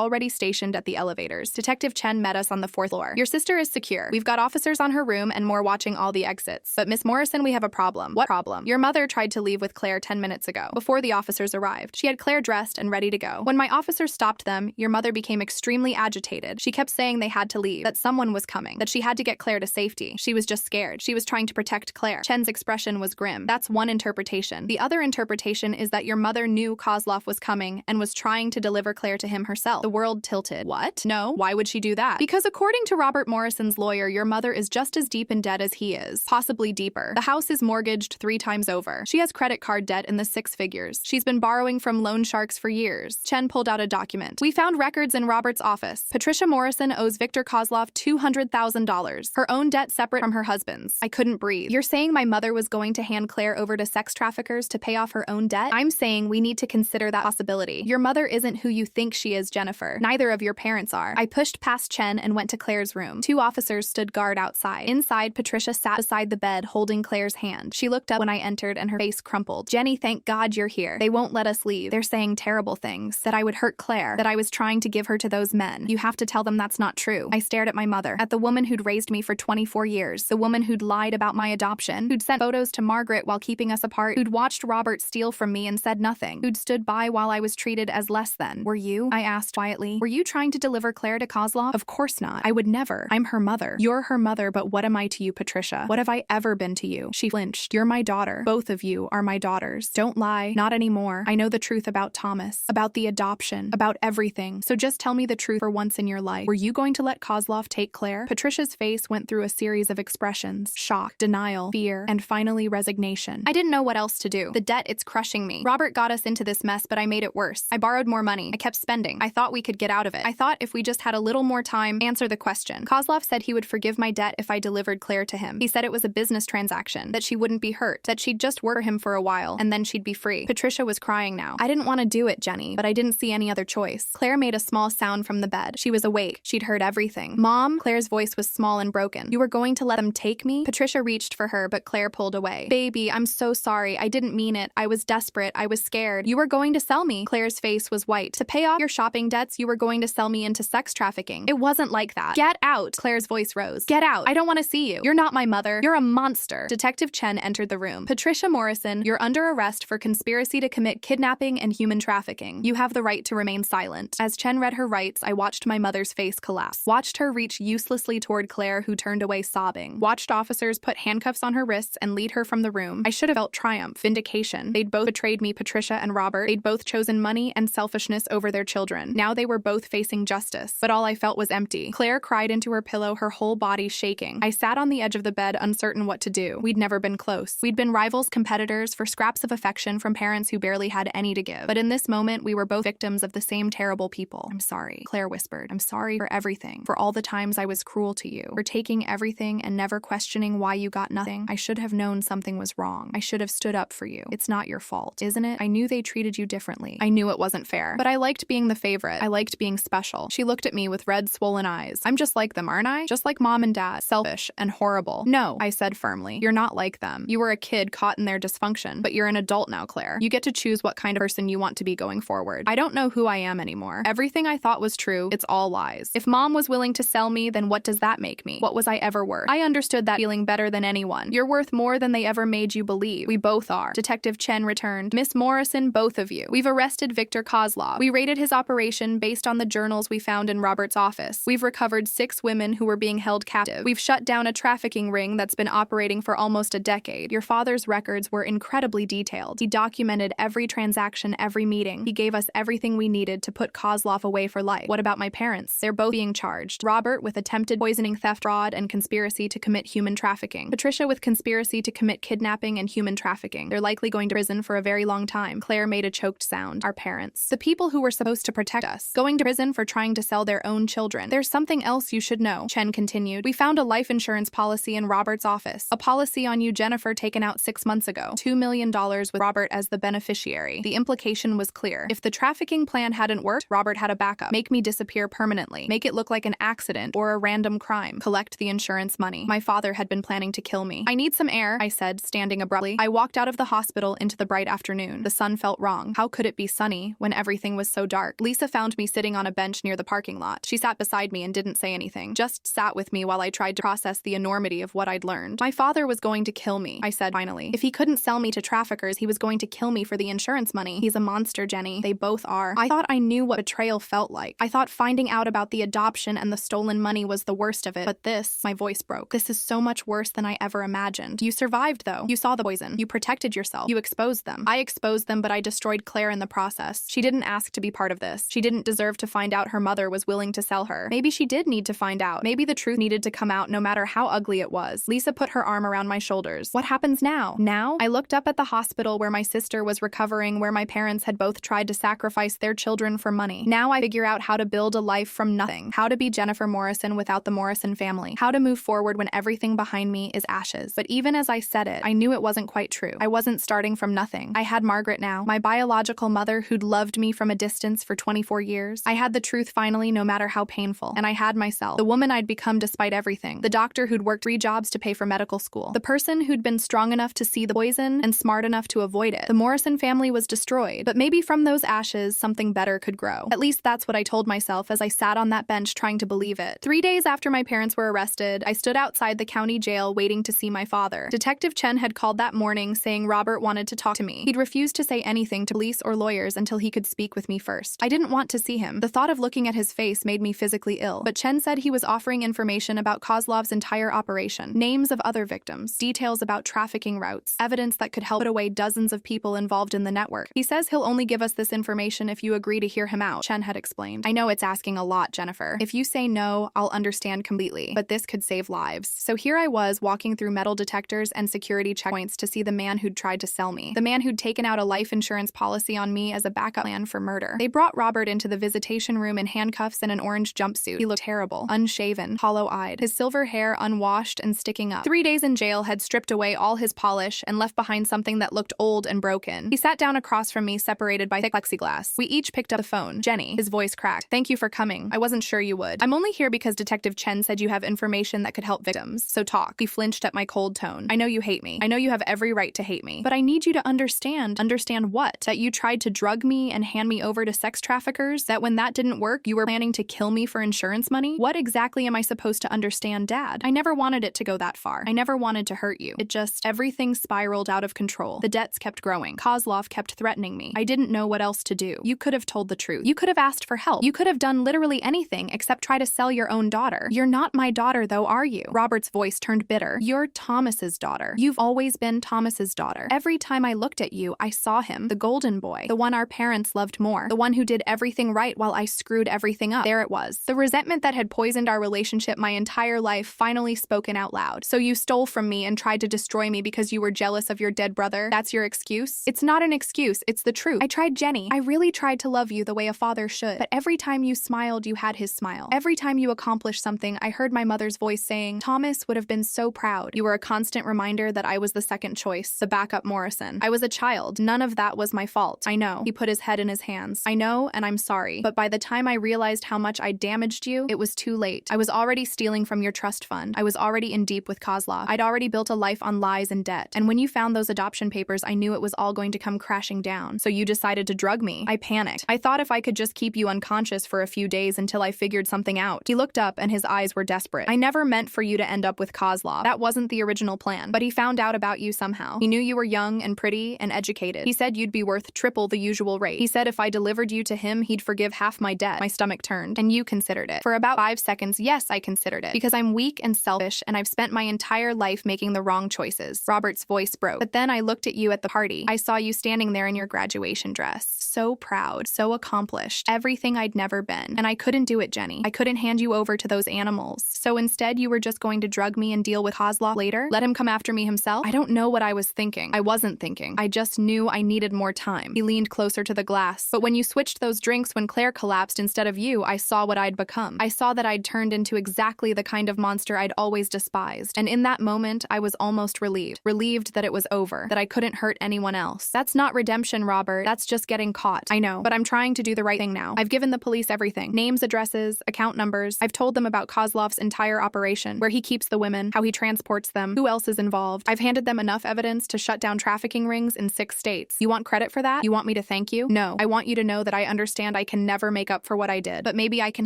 already stationed at the elevators. Detective Chen met us on the 4th floor. Your sister is secure. We've got officers on her room and more watching all the exits. But Miss Morrison, we have a problem. What problem? Your mother tried to leave with Claire 10 minutes ago, before the officers arrived. She had Claire dressed and ready to go. When my officers stopped them, your mother became extremely agitated. She kept saying they had to leave, that someone was coming, that she had to get Claire to safety. She was just scared. She was trying to protect Claire. Chen's expression was grim. That's one interpretation. The other interpretation is that your mother knew Kozlov was coming and was trying to deliver Claire to him herself. The world tilted. What? No. Why would she do that? Because according to Robert Morrison's lawyer, your mother is just as deep in debt as he is. Possibly deeper. The house is mortgaged 3 times over. She has credit card debt in the 6 figures. She's been borrowing from loan sharks for years. Chen pulled out a document. We found records in Robert's office. Patricia Morrison owes Victor Kozlov $200,000. Her own debt separate from her husband's. I couldn't breathe. You're saying my mother was going to hand Claire over to sex traffickers to pay off her own debt? I'm saying we need to consider that possibility. Your mother isn't who you think she is, Jennifer. Neither of your parents are. I pushed past Chen and went to Claire's room. 2 officers stood guard outside. Inside, Patricia sat beside the bed holding Claire's hand. She looked up when I entered and her face crumpled. Jenny, thank God you're here. They won't let us leave. They're saying terrible things. That I would hurt Claire. That I was trying to give her to those men. You have to tell them that's not true. I stared at my mother. At the woman who'd raised me for 24 years. The woman who'd lied about my adoption. Who'd sent photos to Margaret while keeping us apart. Who'd watched Robert steal from me and said nothing. Who'd stood by while I was treated as less than. Were you? I asked quietly. Were you trying to deliver Claire to Kozlov? Of course not. I would never. I'm her mother. You're her mother, but what am I to you, Patricia? What have I ever been to you? She flinched. You're my daughter. Both of you are my daughters. Don't lie. Not anymore. I know the truth about Thomas. About the adoption. About everything. So just tell me the truth for once in your life. Were you going to let Kozlov take Claire? Patricia's face went through a series of expressions. Shock, denial, fear, and finally resignation. I didn't know what else to do. The debt, it's crushing me. Robert got us into this mess, but I made it worse. I borrowed more money. I kept spending. I thought we could get out of it. I thought if we just had a little more time, answer the question. Kozlov said he would forgive my debt if I delivered Claire to him. He said it was a business transaction, that she wouldn't be hurt, that she'd just work for him for a while, and then she'd be free. Patricia was crying now. I didn't want to do it, Jenny, but I didn't see any other choice. Claire made a small sound from the bed. She was awake. She'd heard everything. Mom? Claire's voice was small and broken. You were going to let them take me? Patricia reached for her, but Claire pulled away. Baby, I'm so sorry. I didn't mean it. I was desperate. I was scared. You were going to sell me. Claire's face was white. To pay off your shopping debts, you were going to sell me into sex trafficking. It wasn't like that. Get out. Claire's voice rose. Get out. I don't want to see you. You're not my mother. You're a monster. Detective Chen entered the room. Patricia Morrison, you're under arrest for conspiracy to commit kidnapping and human trafficking. You have the right to remain silent. As Chen read her rights, I watched my mother's face collapse. Watched her reach uselessly toward Claire, who turned away sobbing. Watched officers put handcuffs on her wrists and lead her from the room. I should have felt triumph, vindication. They'd both betrayed me, Patricia and Robert. They'd both chosen money and selfishness over their children. Now they were both facing justice. But all I felt was empty. Claire cried into her pillow, her whole body shaking. I sat on the edge of the bed, uncertain what to do. We'd never been close. We'd been rivals, competitors, for scraps of affection from parents who barely had any to give. But in this moment, we were both victims of the same terrible people. I'm sorry, Claire whispered. I'm sorry for everything. For all the times I was cruel to you. For taking everything and never questioning why you got nothing. I should have known something was wrong. I should have stood up for you. It's not your fault, isn't it? I knew they treated you differently. I knew it wasn't fair. But I liked being the favorite. I liked being special. She looked at me with red, swollen eyes. I'm just like them, aren't I? Just like mom and dad. Selfish and horrible. No, I said firmly. You're not like them. You were a kid caught in their dysfunction, but you're an adult now, Claire. You get to choose what kind of person you want to be going forward. I don't know who I am anymore. Everything I thought was true, it's all lies. If mom was willing to sell me, then what does that make me? What was I ever worth? I understood that feeling better than anyone. You're worth more than they ever made you believe. We both are. Detective Chen returned. Miss Morrison, both of you. We've arrested Victor Kozlov. We rated his operation based on the journals we found in Robert's office. We've recovered 6 women who were being held captive. We've shut down a trafficking ring that's been operating for almost a decade. Your father's records were incredibly detailed. He documented every transaction, every meeting. He gave us everything we needed to put Kozlov away for life. What about my parents? They're both being charged. Robert with attempted poisoning, theft, fraud, and conspiracy to commit human trafficking. Patricia with conspiracy to commit kidnapping and human trafficking. They're likely going to prison for a very long time. Claire made a choked sound. Our parents. The people who were supposed to protect us. Going to prison for trying to sell their own children. There's something else you should know, Chen continued. We found a life insurance policy in Robert's office. A policy on you, Jennifer, taken out 6 months ago. $2 million with Robert as the beneficiary. The implication was clear. If the trafficking plan hadn't worked, Robert had a backup. Make me disappear permanently. Make it look like an accident or a random crime. Collect the insurance money. My father had been planning to kill me. I need some air, I said, standing ending abruptly. I walked out of the hospital into the bright afternoon. The sun felt wrong. How could it be sunny when everything was so dark? Lisa found me sitting on a bench near the parking lot. She sat beside me and didn't say anything, just sat with me while I tried to process the enormity of what I'd learned. My father was going to kill me, I said finally. If he couldn't sell me to traffickers, he was going to kill me for the insurance money. He's a monster, Jenny. They both are. I thought I knew what betrayal felt like. I thought finding out about the adoption and the stolen money was the worst of it. But this, my voice broke. This is so much worse than I ever imagined. You survived, though. You saw the poison. You protected yourself. You exposed them. I exposed them, but I destroyed Claire in the process. She didn't ask to be part of this. She didn't deserve to find out her mother was willing to sell her. Maybe she did need to find out. Maybe the truth needed to come out no matter how ugly it was. Lisa put her arm around my shoulders. What happens now? Now? I looked up at the hospital where my sister was recovering, where my parents had both tried to sacrifice their children for money. Now I figure out how to build a life from nothing. How to be Jennifer Morrison without the Morrison family. How to move forward when everything behind me is ashes. But even as I said it, I knew it wasn't quite true. I wasn't starting from nothing. I had Margaret now, my biological mother who'd loved me from a distance for 24 years. I had the truth finally, no matter how painful. And I had myself, the woman I'd become despite everything. The doctor who'd worked 3 jobs to pay for medical school. The person who'd been strong enough to see the poison and smart enough to avoid it. The Morrison family was destroyed, but maybe from those ashes, something better could grow. At least that's what I told myself as I sat on that bench trying to believe it. 3 days after my parents were arrested, I stood outside the county jail waiting to see my father. Detective Chen had called that morning saying Robert wanted to talk to me. He'd refused to say anything to police or lawyers until he could speak with me first. I didn't want to see him. The thought of looking at his face made me physically ill. But Chen said he was offering information about Kozlov's entire operation. Names of other victims, details about trafficking routes, evidence that could help put away dozens of people involved in the network. He says he'll only give us this information if you agree to hear him out, Chen had explained. I know it's asking a lot, Jennifer. If you say no, I'll understand completely. But this could save lives. So here I was walking through metal detectors and security checkpoints to see the man who'd tried to sell me. The man who'd taken out a life insurance policy on me as a backup plan for murder. They brought Robert into the visitation room in handcuffs and an orange jumpsuit. He looked terrible, unshaven, hollow-eyed, his silver hair unwashed and sticking up. 3 days in jail had stripped away all his polish and left behind something that looked old and broken. He sat down across from me, separated by thick plexiglass. We each picked up the phone. Jenny, his voice cracked. Thank you for coming. I wasn't sure you would. I'm only here because Detective Chen said you have information that could help victims. So talk. He flinched at my cold tone. I know you hate me. I know you have every right to hate me. But I need you to understand. Understand what? That you tried to drug me and hand me over to sex traffickers? That when that didn't work, you were planning to kill me for insurance money? What exactly am I supposed to understand, Dad? I never wanted it to go that far. I never wanted to hurt you. It just, everything spiraled out of control. The debts kept growing. Kozlov kept threatening me. I didn't know what else to do. You could have told the truth. You could have asked for help. You could have done literally anything except try to sell your own daughter. You're not my daughter, though, are you? Robert's voice turned bitter. You're Thomas's daughter. You've always been Thomas's daughter. Every time I looked at you, I saw him, the golden boy, the one our parents loved more, the one who did everything right while I screwed everything up. There it was. The resentment that had poisoned our relationship my entire life finally spoken out loud. So you stole from me and tried to destroy me because you were jealous of your dead brother? That's your excuse? It's not an excuse, it's the truth. I tried, Jenny. I really tried to love you the way a father should. But every time you smiled, you had his smile. Every time you accomplished something, I heard my mother's voice saying, Thomas would have been so proud. You were a constant reminder that I was the second choice, the backup Morrison. I was a child. None of that was my fault. I know. He put his head in his hands. I know, and I'm sorry. But by the time I realized how much I damaged you, it was too late. I was already stealing from your trust fund. I was already in deep with Kozlov. I'd already built a life on lies and debt. And when you found those adoption papers, I knew it was all going to come crashing down. So you decided to drug me. I panicked. I thought if I could just keep you unconscious for a few days until I figured something out. He looked up and his eyes were desperate. I never meant for you to end up with Kozlov. That wasn't the original plan. But he found out about you somehow. He knew you were young and pretty and educated. He said you'd be worth triple the usual rate. He said if I delivered you to him, he'd forgive half my debt. My stomach turned. And you considered it. For about 5 seconds, yes, I considered it. Because I'm weak and selfish and I've spent my entire life making the wrong choices. Robert's voice broke. But then I looked at you at the party. I saw you standing there in your graduation dress. So proud. So accomplished. Everything I'd never been. And I couldn't do it, Jenny. I couldn't hand you over to those animals. So instead, you were just going to drug me and deal with Kozlov later? Let him come after me himself? I don't know what I was thinking. I wasn't thinking. I just knew I needed more time. He leaned closer to the glass. But when you switched those drinks when Claire collapsed instead of you, I saw what I'd become. I saw that I'd turned into exactly the kind of monster I'd always despised. And in that moment, I was almost relieved. Relieved that it was over. That I couldn't hurt anyone else. That's not redemption, Robert. That's just getting caught. I know. But I'm trying to do the right thing now. I've given the police everything. Names, addresses, account numbers. I've told them about Kozlov's entire operation. Where he keeps the women. How he transports them. Who else is involved. I've handed provided them enough evidence to shut down trafficking rings in 6 states. You want credit for that? You want me to thank you? No. I want you to know that I understand I can never make up for what I did, but maybe I can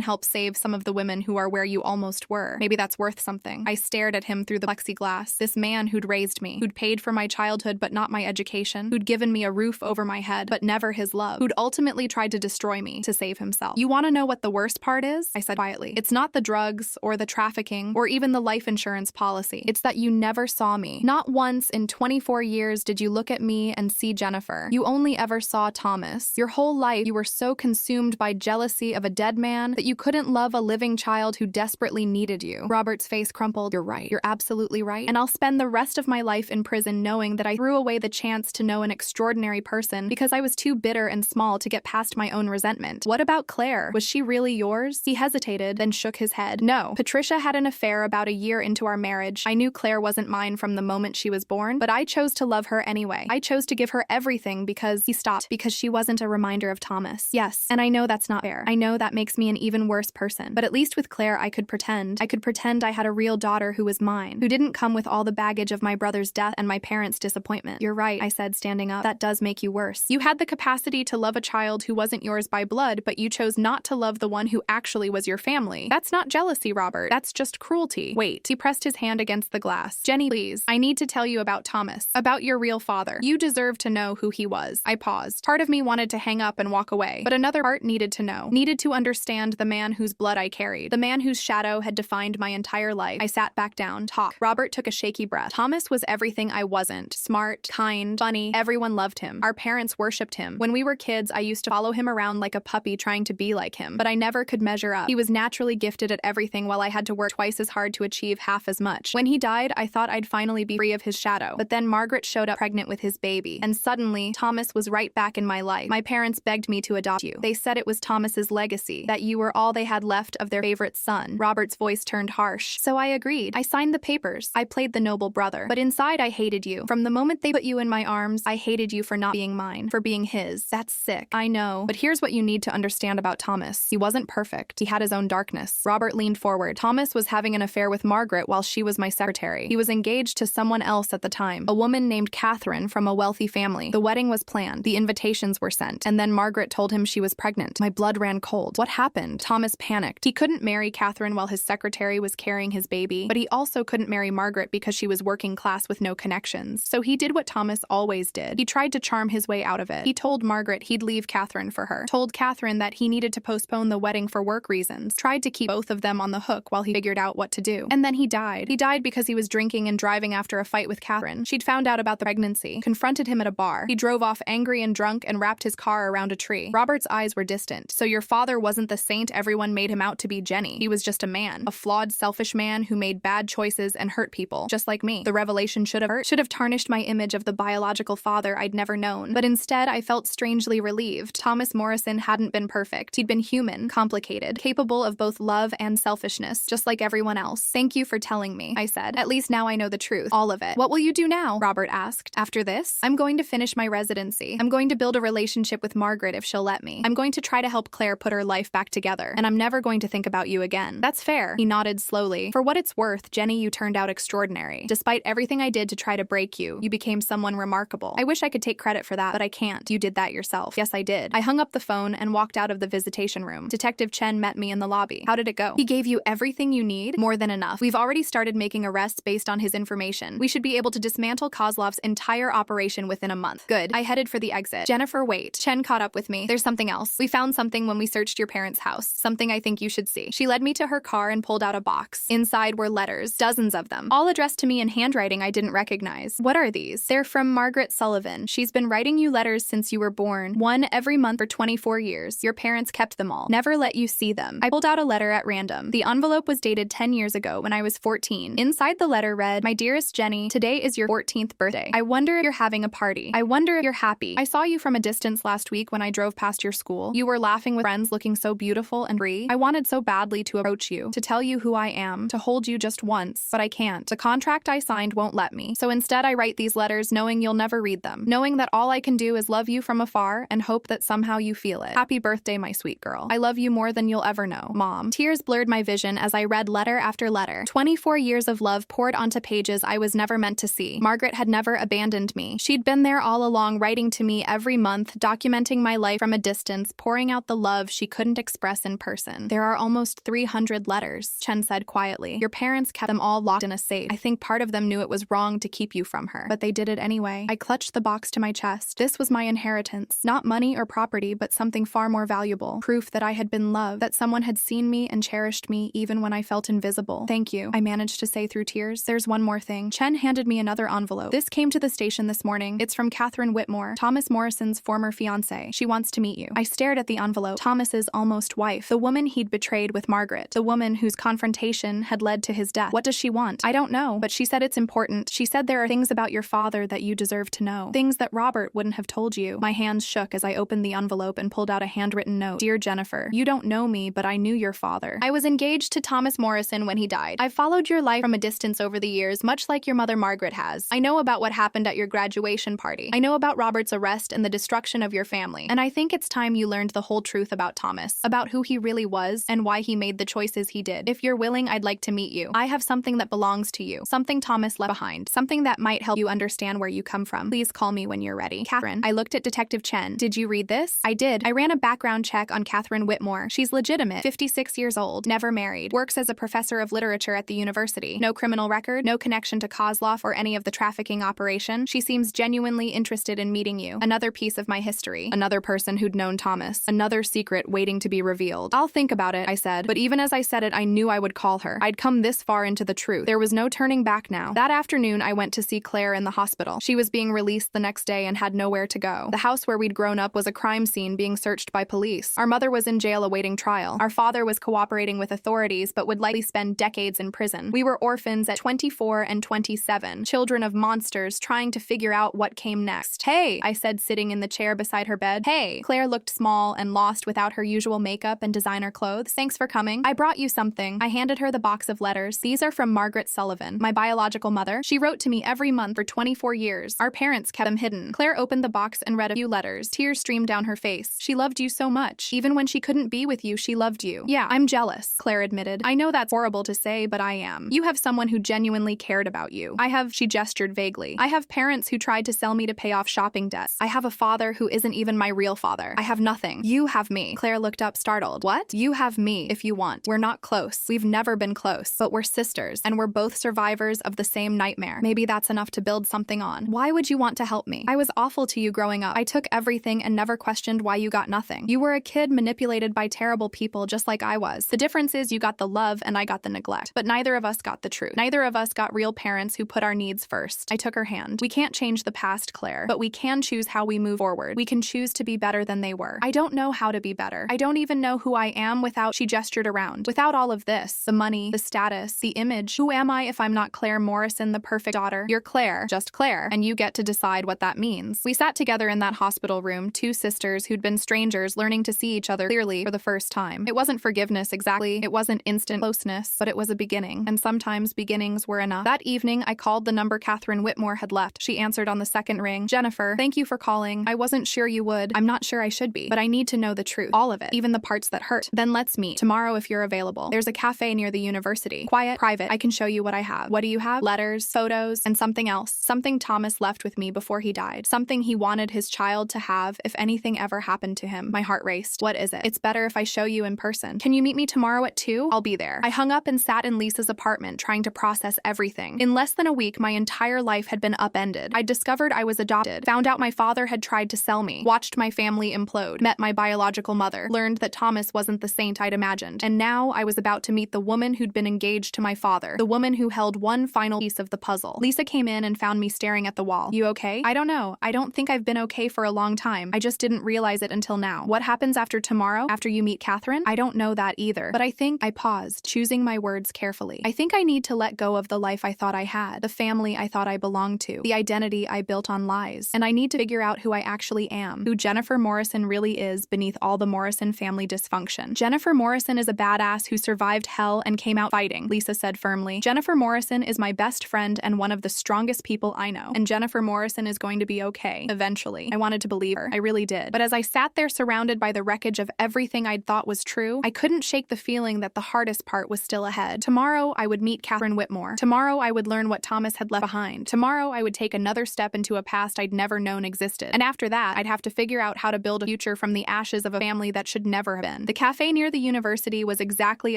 help save some of the women who are where you almost were. Maybe that's worth something. I stared at him through the plexiglass. This man who'd raised me, who'd paid for my childhood but not my education, who'd given me a roof over my head but never his love, who'd ultimately tried to destroy me to save himself. You want to know what the worst part is? I said quietly. It's not the drugs or the trafficking or even the life insurance policy. It's that you never saw me. Not once in 24 years did you look at me and see Jennifer. You only ever saw Thomas. Your whole life you were so consumed by jealousy of a dead man that you couldn't love a living child who desperately needed you. Robert's face crumpled. You're right. You're absolutely right. And I'll spend the rest of my life in prison knowing that I threw away the chance to know an extraordinary person because I was too bitter and small to get past my own resentment. What about Claire? Was she really yours? He hesitated, then shook his head. No. Patricia had an affair about a year into our marriage. I knew Claire wasn't mine from the moment she was born, but I chose to love her anyway. I chose to give her everything because he stopped, because she wasn't a reminder of Thomas. Yes, and I know that's not fair. I know that makes me an even worse person. But at least with Claire, I could pretend. I could pretend I had a real daughter who was mine, who didn't come with all the baggage of my brother's death and my parents' disappointment. You're right, I said, standing up. That does make you worse. You had the capacity to love a child who wasn't yours by blood, but you chose not to love the one who actually was your family. That's not jealousy, Robert. That's just cruelty. Wait. He pressed his hand against the glass. Jenny, please. I need to tell you about Thomas. About your real father. You deserve to know who he was. I paused. Part of me wanted to hang up and walk away, but another part needed to know. Needed to understand the man whose blood I carried. The man whose shadow had defined my entire life. I sat back down. Talk. Robert took a shaky breath. Thomas was everything I wasn't. Smart, kind, funny. Everyone loved him. Our parents worshipped him. When we were kids, I used to follow him around like a puppy trying to be like him, but I never could measure up. He was naturally gifted at everything while I had to work twice as hard to achieve half as much. When he died, I thought I'd finally be free of his shadow, but then Margaret showed up pregnant with his baby, and suddenly, Thomas was right back in my life. My parents begged me to adopt you. They said it was Thomas's legacy, that you were all they had left of their favorite son. Robert's voice turned harsh. So I agreed. I signed the papers. I played the noble brother. But inside, I hated you. From the moment they put you in my arms, I hated you for not being mine, for being his. That's sick. I know. But here's what you need to understand about Thomas. He wasn't perfect. He had his own darkness. Robert leaned forward. Thomas was having an affair with Margaret while she was my secretary. He was engaged to someone else at the time, a woman named Catherine from a wealthy family. The wedding was planned. The invitations were sent. And then Margaret told him she was pregnant. My blood ran cold. What happened? Thomas panicked. He couldn't marry Catherine while his secretary was carrying his baby, but he also couldn't marry Margaret because she was working class with no connections. So he did what Thomas always did. He tried to charm his way out of it. He told Margaret he'd leave Catherine for her. Told Catherine that he needed to postpone the wedding for work reasons. Tried to keep both of them on the hook while he figured out what to do. And then he died. He died because he was drinking and driving after a fight with Catherine. She'd found out about the pregnancy, confronted him at a bar. He drove off angry and drunk and wrapped his car around a tree. Robert's eyes were distant. So your father wasn't the saint everyone made him out to be, Jenny. He was just a man. A flawed, selfish man who made bad choices and hurt people, just like me. The revelation should have tarnished my image of the biological father I'd never known. But instead, I felt strangely relieved. Thomas Morrison hadn't been perfect. He'd been human, complicated, capable of both love and selfishness, just like everyone else. Thank you for telling me, I said. At least now I know the truth. All of it. What will you do now? Robert asked. After this, I'm going to finish my residency. I'm going to build a relationship with Margaret if she'll let me. I'm going to try to help Claire put her life back together. And I'm never going to think about you again. That's fair. He nodded slowly. For what it's worth, Jenny, you turned out extraordinary. Despite everything I did to try to break you, you became someone remarkable. I wish I could take credit for that, but I can't. You did that yourself. Yes, I did. I hung up the phone and walked out of the visitation room. Detective Chen met me in the lobby. How did it go? He gave you everything you need? More than enough. We've already started making arrests based on his information. We should be able to dismantle Kozlov's entire operation within a month. Good. I headed for the exit. Jennifer, wait. Chen caught up with me. There's something else. We found something when we searched your parents' house. Something I think you should see. She led me to her car and pulled out a box. Inside were letters, dozens of them, all addressed to me in handwriting I didn't recognize. What are these? They're from Margaret Sullivan. She's been writing you letters since you were born, one every month for 24 years. Your parents kept them all. Never let you see them. I pulled out a letter at random. The envelope was dated 10 years ago when I was 14. Inside the letter read, "My dearest Jenny, today is your 14th birthday. I wonder if you're having a party. I wonder if you're happy. I saw you from a distance last week when I drove past your school. You were laughing with friends looking so beautiful and free. I wanted so badly to approach you, to tell you who I am, to hold you just once, but I can't. The contract I signed won't let me. So instead I write these letters knowing you'll never read them, knowing that all I can do is love you from afar and hope that somehow you feel it. Happy birthday, my sweet girl. I love you more than you'll ever know. Mom." Tears blurred my vision as I read letter after letter. 24 years of love poured onto pages I was never meant to see. Margaret had never abandoned me. She'd been there all along, writing to me every month, documenting my life from a distance, pouring out the love she couldn't express in person. There are almost 300 letters, Chen said quietly. Your parents kept them all locked in a safe. I think part of them knew it was wrong to keep you from her, but they did it anyway. I clutched the box to my chest. This was my inheritance. Not money or property, but something far more valuable. Proof that I had been loved, that someone had seen me and cherished me even when I felt invisible. Thank you, I managed to say through tears. There's one more thing. Chen handed me another envelope. This came to the station this morning. It's from Catherine Whitmore, Thomas Morrison's former fiancée. She wants to meet you. I stared at the envelope. Thomas's almost wife, the woman he'd betrayed with Margaret, the woman whose confrontation had led to his death. What does she want? I don't know, but she said it's important. She said there are things about your father that you deserve to know. Things that Robert wouldn't have told you. My hands shook as I opened the envelope and pulled out a handwritten note. Dear Jennifer, you don't know me, but I knew your father. I was engaged to Thomas Morrison when he died. I've followed your life from a distance over the years, much like your mother Margaret has. I know about what happened at your graduation party. I know about Robert's arrest and the destruction of your family. And I think it's time you learned the whole truth about Thomas, about who he really was and why he made the choices he did. If you're willing, I'd like to meet you. I have something that belongs to you, something Thomas left behind, something that might help you understand where you come from. Please call me when you're ready. Catherine. I looked at Detective Chen. Did you read this? I did. I ran a background check on Catherine Whitmore. She's legitimate, 56 years old, never married, works as a professor of literature at the university. No criminal record, no connection to Kozlov or any of the trafficking operation. She seems genuinely interested in meeting you. Another piece of my history. Another person who'd known Thomas. Another secret waiting to be revealed. I'll think about it, I said. But even as I said it, I knew I would call her. I'd come this far into the truth. There was no turning back now. That afternoon, I went to see Claire in the hospital. She was being released the next day and had nowhere to go. The house where we'd grown up was a crime scene being searched by police. Our mother was in jail awaiting trial. Our father was cooperating with authorities but would likely spend decades in prison. We were orphans at 24 and 27, children of monsters trying to figure out what came next. Hey, I said, sitting in the chair beside her bed. Hey. Claire looked small and lost without her usual makeup and designer clothes. Thanks for coming. I brought you something. I handed her the box of letters. These are from Margaret Sullivan, my biological mother. She wrote to me every month for 24 years. Our parents kept them hidden. Claire opened the box and read a few letters. Tears streamed down her face. She loved you so much. Even when she couldn't be with you, she loved you. Yeah, I'm jealous, Claire admitted. I know that's horrible to say, but I am. You have someone who genuinely cared about you. She gestured vaguely. I have parents who tried to sell me to pay off shopping debts. I have a father who isn't even my real father. I have nothing. You have me. Claire looked up, startled. What? You have me, if you want. We're not close. We've never been close, but we're sisters, and we're both survivors of the same nightmare. Maybe that's enough to build something on. Why would you want to help me? I was awful to you growing up. I took everything and never questioned why you got nothing. You were a kid manipulated by terrible people just like I was. The difference is you got the love and I got the neglect. But neither of us got the truth. Neither of us got real parents who put our needs first. I took her hand. We can't change the past, Claire, but we can choose how we move forward. We can choose to be better than they were. I don't know how to be better. I don't even know who I am without, she gestured around, without all of this. The money, the status, the image. Who am I if I'm not Claire Morrison, the perfect daughter? You're Claire, just Claire, and you get to decide what that means. We sat together in that hospital room, two sisters who'd been strangers learning to see each other clearly for the first time. It wasn't forgiveness exactly. It wasn't instant closeness, but it was a beginning, and sometimes beginnings were enough. That evening, I called the number Catherine Whitmore had left. She answered on the second ring. Jennifer, thank you for calling. I wasn't sure you would. I'm not sure I should be, but I need to know the truth. All of it, even the parts that hurt. Then let's meet tomorrow if you're available. There's a cafe near the university. Quiet, private. I can show you what I have. What do you have? Letters, photos, and something else. Something Thomas left with me before he died. Something he wanted his child to have if anything ever happened to him. My heart raced. What is it? It's better if I show you in person. Can you meet me tomorrow at 2? I'll be there. I hung up and sat in Lisa's apartment trying to process everything. In less than a week, my entire life had been upended. I discovered I was adopted, found out my father had tried to sell me, watched my family implode, met my biological mother, learned that Thomas wasn't the saint I'd imagined, and now I was about to meet the woman who'd been engaged to my father, the woman who held one final piece of the puzzle. Lisa came in and found me staring at the wall. You okay? I don't know. I don't think I've been okay for a long time. I just didn't realize it until now. What happens after tomorrow? After you meet Catherine? I don't know that either. But I think I paused, choosing my words carefully. I think I need to let go of the life I thought I had, the family I thought I belonged to, the identity I built on lies. And I need to figure out who I actually am, who Jennifer Morrison really is beneath all the Morrison family dysfunction. Jennifer Morrison is a badass who survived hell and came out fighting, Lisa said firmly. Jennifer Morrison is my best friend and one of the strongest people I know. And Jennifer Morrison is going to be okay, eventually. I wanted to believe her. I really did. But as I sat there surrounded by the wreckage of everything I'd thought was true, I couldn't shake the feeling that the hardest part was still ahead. Tomorrow, I would meet Catherine Whitmore. Tomorrow, I would learn what Thomas had left behind. Tomorrow, I would take another step into a past I'd never known existed. And after that, I'd have to figure out how to build a future from the ashes of a family that should never have been. The cafe near the university was exactly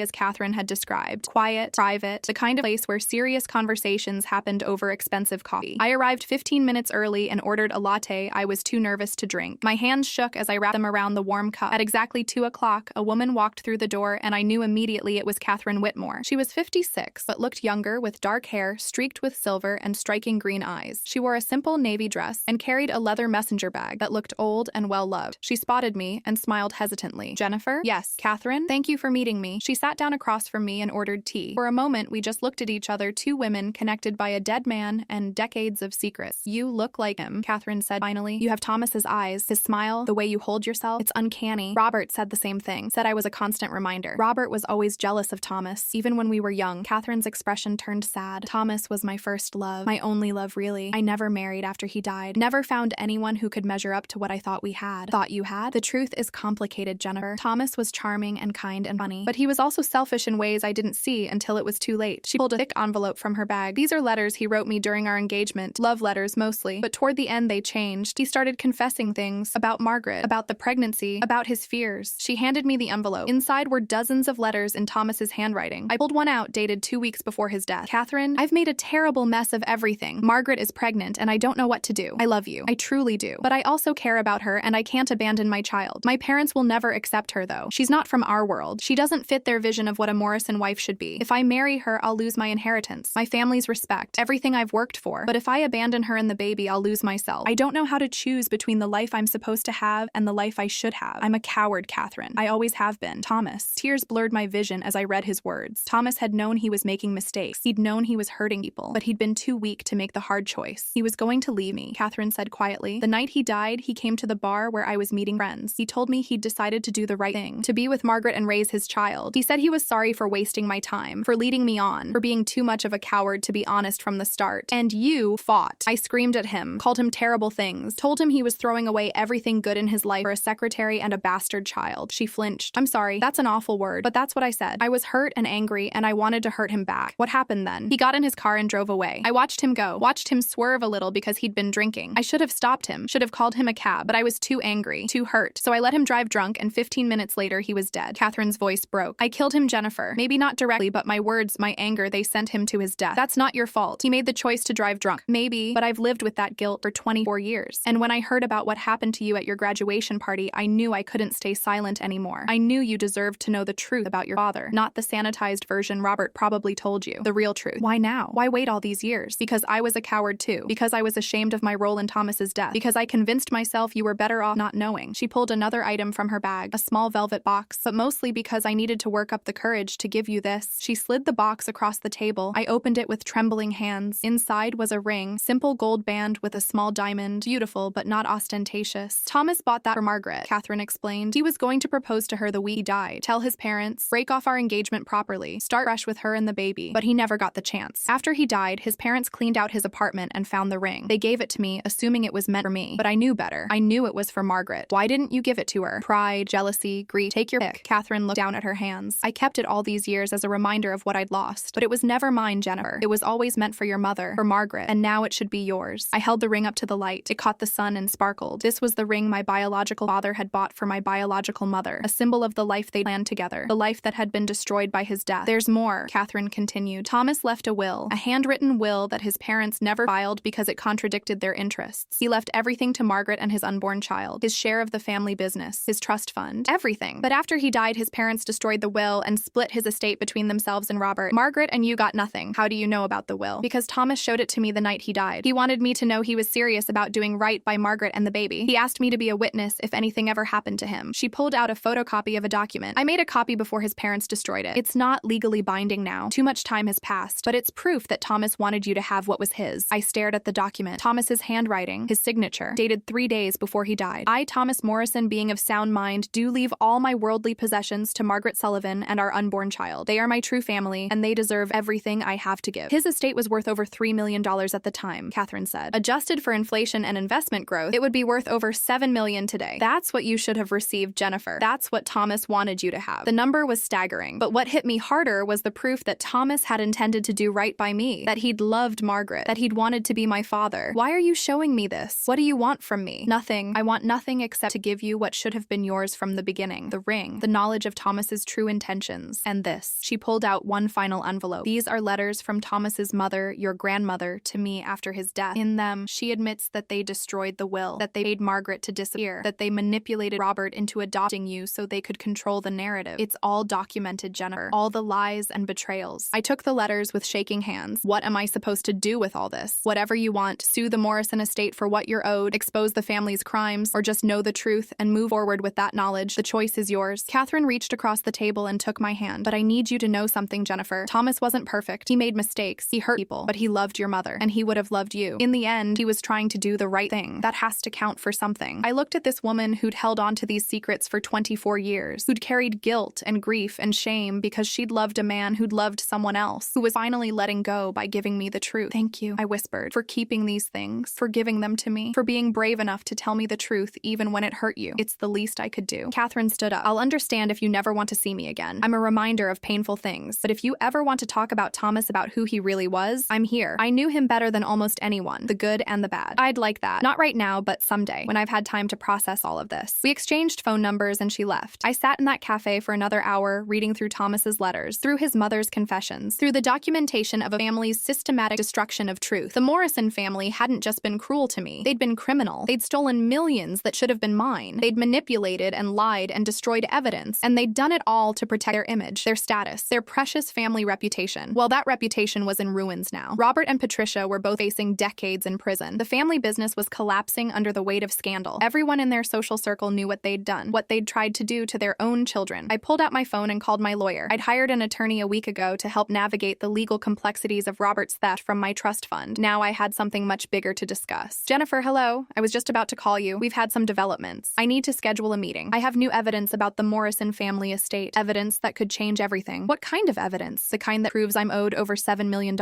as Catherine had described. Quiet, private, the kind of place where serious conversations happened over expensive coffee. I arrived 15 minutes early and ordered a latte I was too nervous to drink. My hands shook as I wrapped them around the warm cup. At exactly 2 o'clock, a woman walked through the door and I knew immediately it was Catherine Whitmore. She was 56, but looked younger with dark hair streaked with silver and striking green eyes. She wore a simple navy dress and carried a leather messenger bag that looked old and well-loved. She spotted me and smiled hesitantly. Jennifer? Yes. Catherine? Thank you for meeting me. She sat down across from me and ordered tea. For a moment, we just looked at each other, two women connected by a dead man and decades of secrets. You look like him, Catherine said finally. You have Thomas's eyes, his smile, the way you hold yourself. It's uncanny. Robert said the same thing, said I was a constant reminder. Robert was always jealous of Thomas, even when we were young. Catherine's expression turned sad. Thomas was my first love, my only love really. I never married after he died. Never found anyone who could measure up to what I thought we had. Thought you had? The truth is complicated, Jennifer. Thomas was charming and kind and funny, but he was also selfish in ways I didn't see until it was too late. She pulled a thick envelope from her bag. These are letters he wrote me during our engagement. Love letters mostly, but toward the end they changed. He started confessing things about Margaret, about the pregnancy, about his fears. She handed me the envelope. Inside were dozens of letters in Thomas's handwriting. I pulled one out dated 2 weeks before his death. Catherine, I've made a terrible mess of everything. Margaret is pregnant and I don't know what to do. I love you. I truly do. But I also care about her and I can't abandon my child. My parents will never accept her though. She's not from our world. She doesn't fit their vision of what a Morrison wife should be. If I marry her, I'll lose my inheritance, my family's respect, everything I've worked for. But if I abandon her and the baby, I'll lose myself. I don't know how to choose between the life I'm supposed to have and the life I should have. I'm a coward, Catherine. I always have been. Thomas. Tears blurred my vision as I read his words. Thomas had known he was making mistakes. He'd known he was hurting people, but he'd been too weak to make the hard choice. He was going to leave me, Catherine said quietly. The night he died, he came to the bar where I was meeting friends. He told me he'd decided to do the right thing, to be with Margaret and raise his child. He said he was sorry for wasting my time, for leading me on, for being too much of a coward to be honest from the start. And you fought. I screamed at him, called him terrible things, told him he was throwing away everything good in his life for a secretary and a bastard child. She flinched. I'm sorry, that's an awful word, but that's what I said. I was hurt and angry, and I wanted to hurt him back. What happened then? He got in his car and drove away. I watched him go, watched him swerve a little because he'd been drinking. I should have stopped him, should have called him a cab, but I was too angry, too hurt. So I let him drive drunk, and 15 minutes later, he was dead. Catherine's voice broke. I killed him, Jennifer. Maybe not directly, but my words, my anger, they sent him to his death. That's not your fault. He made the choice to drive drunk. Maybe, but I've lived with that guilt for 24 years. And when I heard about what happened to you at your graduation party, I knew I couldn't stay silent anymore. I knew you deserved to know the truth about your father, not the sanitized version Robert probably told you. The real truth. Why now? Why wait all these years? Because I was a coward too. Because I was ashamed of my role in Thomas's death. Because I convinced myself you were better off not knowing. She pulled another item from her bag, a small velvet box, but mostly because I needed to work up the courage to give you this. She slid the box across the table. I opened it with trembling hands. Inside was a ring, simple gold band with a small diamond, beautiful but not ostentatious. Thomas bought that for Margaret, Catherine explained. He was going to propose to her the week he died, tell his parents, break off our engagement properly, start fresh with her and the baby, but he never got the chance. After he died, his parents cleaned out his apartment and found the ring. They gave it to me, assuming it was meant for me, but I knew better. I knew it was for Margaret. Why didn't you give it to her? Pride, jealousy, greed, take your pick. Catherine looked down at her hands. I kept it all these years as a reminder of what I'd lost, but it was never mine, Jennifer. It was always meant for your mother, for Margaret, and now it should be yours. I held the ring up to the light. It caught the sun and sparkled. This was the ring my biological father had bought for my biological mother, a symbol of the life they planned together, the life that had been destroyed by his death. There's more, Catherine continued. Thomas left a will, a handwritten will that his parents never filed because it contradicted their interests. He left everything to Margaret and his unborn child, his share of the family business, his trust fund, everything. But after he died, his parents destroyed the will and split his estate between themselves and Robert. Margaret and you got nothing. How do you know about the will? Because Thomas showed it to me the night he died. He wanted me to know he was serious about doing right by Margaret and the baby. He asked me to be a witness if anything ever happened to him. She pulled out a photocopy of a document. I made a copy before his parents destroyed it. It's not legally binding now. Too much time has passed, but it's proof that Thomas wanted you to have what was his. I stared at the document. Thomas's handwriting, his signature, dated 3 days before he died. I, Thomas Morrison, being of sound mind, do leave all my worldly possessions to Margaret Sullivan and our unborn child. They are my true family, and they deserve everything I have to give. His estate was worth over $3 million at the time, Catherine said. Adjusted for inflation and investment growth, it would be worth over $7 million today. That's what you should have received, Jennifer. That's what Thomas wanted you to have. The number was staggering, but what hit me harder was the proof that Thomas had intended to do right by me. family, that he'd loved Margaret, that he'd wanted to be my father. Why are you showing me this? What do you want from me? Nothing. I want nothing except to give you what should have been yours from the beginning. The ring, the knowledge of Thomas's true intentions, and this. She pulled out one final envelope. These are letters from Thomas's mother, your grandmother, to me after his death. In them, she admits that they destroyed the will, that they made Margaret to disappear, that they manipulated Robert into adopting you so they could control the narrative. It's all documented, Jennifer. All the lies and betrayals. I took the letters with shaking hands. What am I supposed to do with all this? Whatever you want. Sue the Morrison estate for what you're owed, expose the family's crimes, or just know the truth and move forward with that knowledge. The choice is yours. Catherine reached across the table and took my hand. But I need you to know something, Jennifer. Thomas wasn't perfect. He made mistakes. He hurt people. But he loved your mother. And he would have loved you. In the end, he was trying to do the right thing. That has to count for something. I looked at this woman who'd held on to these secrets for 24 years, who'd carried guilt and grief and shame because she'd loved a man who'd loved someone else, who was finally letting go by giving me the truth. Thank you, I whispered, for keeping these things, for giving them to me, for being brave enough to tell me the truth even when it hurt you. It's the least I could do. Catherine stood up. I'll understand if you never want to see me again. I'm a reminder of painful things, but if you ever want to talk about Thomas, about who he really was, I'm here. I knew him better than almost anyone, the good and the bad. I'd like that. Not right now, but someday, when I've had time to process all of this. We exchanged phone numbers and she left. I sat in that cafe for another hour, reading through Thomas's letters, through his mother's confessions, through the documentation of a family's systematic destruction of truth. The Morrison family hadn't just been cruel to me. They'd been criminal. They'd stolen millions that should have been mine. They'd manipulated and lied and destroyed evidence, and they'd done it all to protect their image, their status, their precious family reputation. Well, that reputation was in ruins now. Robert and Patricia were both facing decades in prison. The family business was collapsing under the weight of scandal. Everyone in their social circle knew what they'd done, what they'd tried to do to their own children. I pulled out my phone and called my lawyer. I'd hired an attorney a week ago to help navigate the legal complexities of Robert's theft from my trust fund. Now I had something much bigger to discuss. Jennifer, hello. I was just about to call you. We've had some developments. I need to schedule a meeting. I have new evidence about the Morrison family estate. Evidence that could change everything. What kind of evidence? The kind that proves I'm owed over $7 million.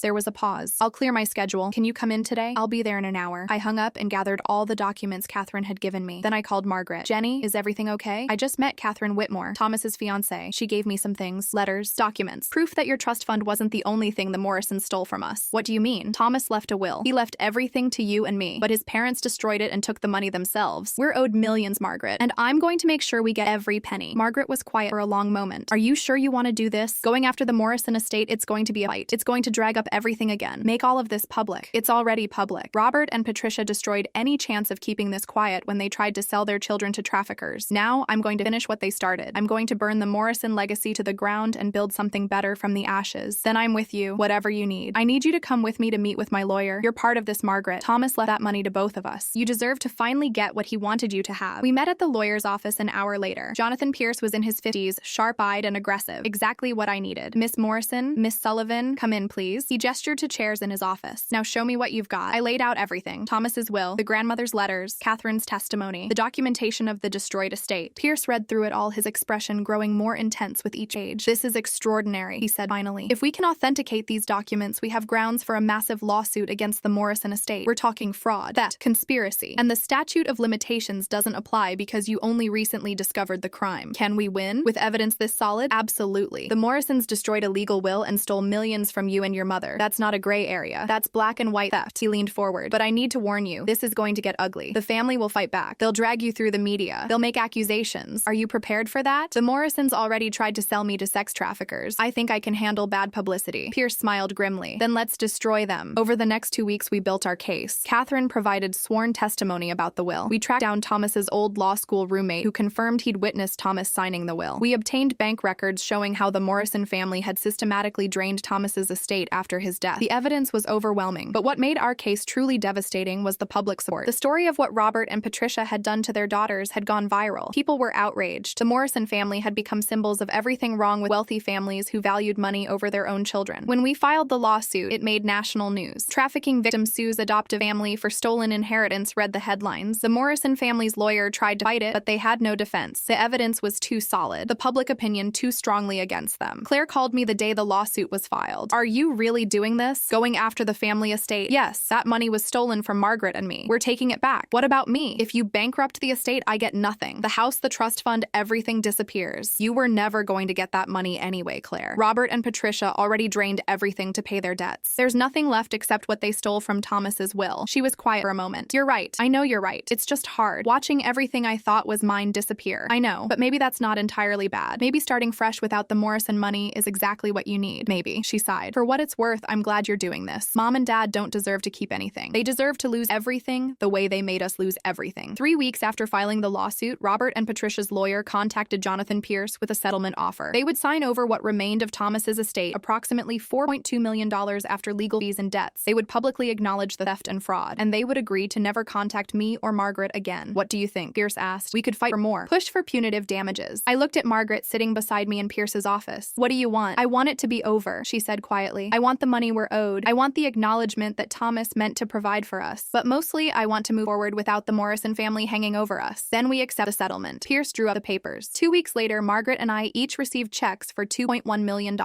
There was a pause. I'll clear my schedule. Can you come in today? I'll be there in an hour. I hung up and gathered all the documents Catherine had given me. Then I called Margaret. Jenny, is everything okay? I just met Catherine Whitmore, Thomas's fiancée. She gave me some things. Letters, documents, proof that your trust fund wasn't the only thing the Morrisons stole from us. What do you mean? Thomas left a will. He left everything to you and me, but his parents destroyed it and took the money themselves. We're owed millions, Margaret, and I'm going to make sure we get every penny. Margaret was quiet for a long moment. Are you sure you want to do this? Going after the Morrison estate, it's going to be a fight. It's going to drag up everything again. Make all of this public. It's already public. Robert and Patricia destroyed any chance of keeping this quiet when they tried to sell their children to traffickers. Now I'm going to finish what they started. I'm going to burn the Morrison legacy to the ground and build something better from the ashes. Then I'm with you, whatever you need. I need you to come with me to meet with my lawyer. You're part of this, Margaret. Thomas left that money to both of us. You deserve to finally get what he wanted you to have. We met at the lawyer's office an hour later. Jonathan Pierce was in his 50s, sharp-eyed and aggressive. Exactly what I needed. Miss Morrison, Miss Sullivan, come in, please. He gestured to chairs in his office. Now show me what you've got. I laid out everything. Thomas's will, the grandmother's letters, Catherine's testimony, the documentation of the destroyed estate. Pierce read through it all, his expression growing more intense with each page. This is extraordinary, he said finally. If we can authenticate these documents, we have grounds for a massive lawsuit against the Morrison estate. We're talking fraud, theft, conspiracy, and the statute of limitations doesn't apply because you only recently discovered the crime. Can we win? With evidence this solid? Absolutely. The Morrisons destroyed a legal will and stole millions from you and your mother. That's not a gray area. That's black and white theft. He leaned forward. But I need to warn you, this is going to get ugly. The family will fight back. They'll drag you through the media. They'll make accusations. Are you prepared for that? The Morrisons already tried to sell me to sex traffickers. I think I can handle bad publicity. Pierce smiled grimly. Then let's destroy them. Over the next 2 weeks, we built our case. Catherine provided sworn testimony about the will. We tracked down Thomas's old law school roommate who confirmed he'd witnessed Thomas signing the will. We obtained bank records showing how the Morrison family had systematically drained Thomas's estate after his death. The evidence was overwhelming, but what made our case truly devastating was the public support. The story of what Robert and Patricia had done to their daughters had gone viral. People were outraged. The Morrison family had become symbols of everything wrong with wealthy families who valued money over their own children. When we filed the lawsuit, it made national news. Trafficking victim sues adoptive family for stolen inheritance, read the headlines. The Morrison family's lawyer tried to fight it, but they had no defense. The evidence was too solid. The public opinion too strongly against them. Claire called me the day the lawsuit was filed. Are you really doing this? Going after the family estate? Yes, that money was stolen from Margaret and me. We're taking it back. What about me? If you bankrupt the estate, I get nothing. The house, the trust fund, everything disappears. You were never going to get that money anyway, Claire. Robert and Patricia already drained everything scrambling to pay their debts. There's nothing left except what they stole from Thomas's will. She was quiet for a moment. You're right. I know you're right. It's just hard, watching everything I thought was mine disappear. I know, but maybe that's not entirely bad. Maybe starting fresh without the Morrison money is exactly what you need. Maybe. She sighed. For what it's worth, I'm glad you're doing this. Mom and Dad don't deserve to keep anything. They deserve to lose everything the way they made us lose everything. 3 weeks after filing the lawsuit, Robert and Patricia's lawyer contacted Jonathan Pierce with a settlement offer. They would sign over what remained of Thomas's estate, approximately $4.2 million after legal fees and debts. They would publicly acknowledge the theft and fraud, and they would agree to never contact me or Margaret again. What do you think? Pierce asked. We could fight for more. Push for punitive damages. I looked at Margaret sitting beside me in Pierce's office. What do you want? I want it to be over, she said quietly. I want the money we're owed. I want the acknowledgement that Thomas meant to provide for us. But mostly, I want to move forward without the Morrison family hanging over us. Then we accept a settlement. Pierce drew up the papers. 2 weeks later, Margaret and I each received checks for $2.1 million.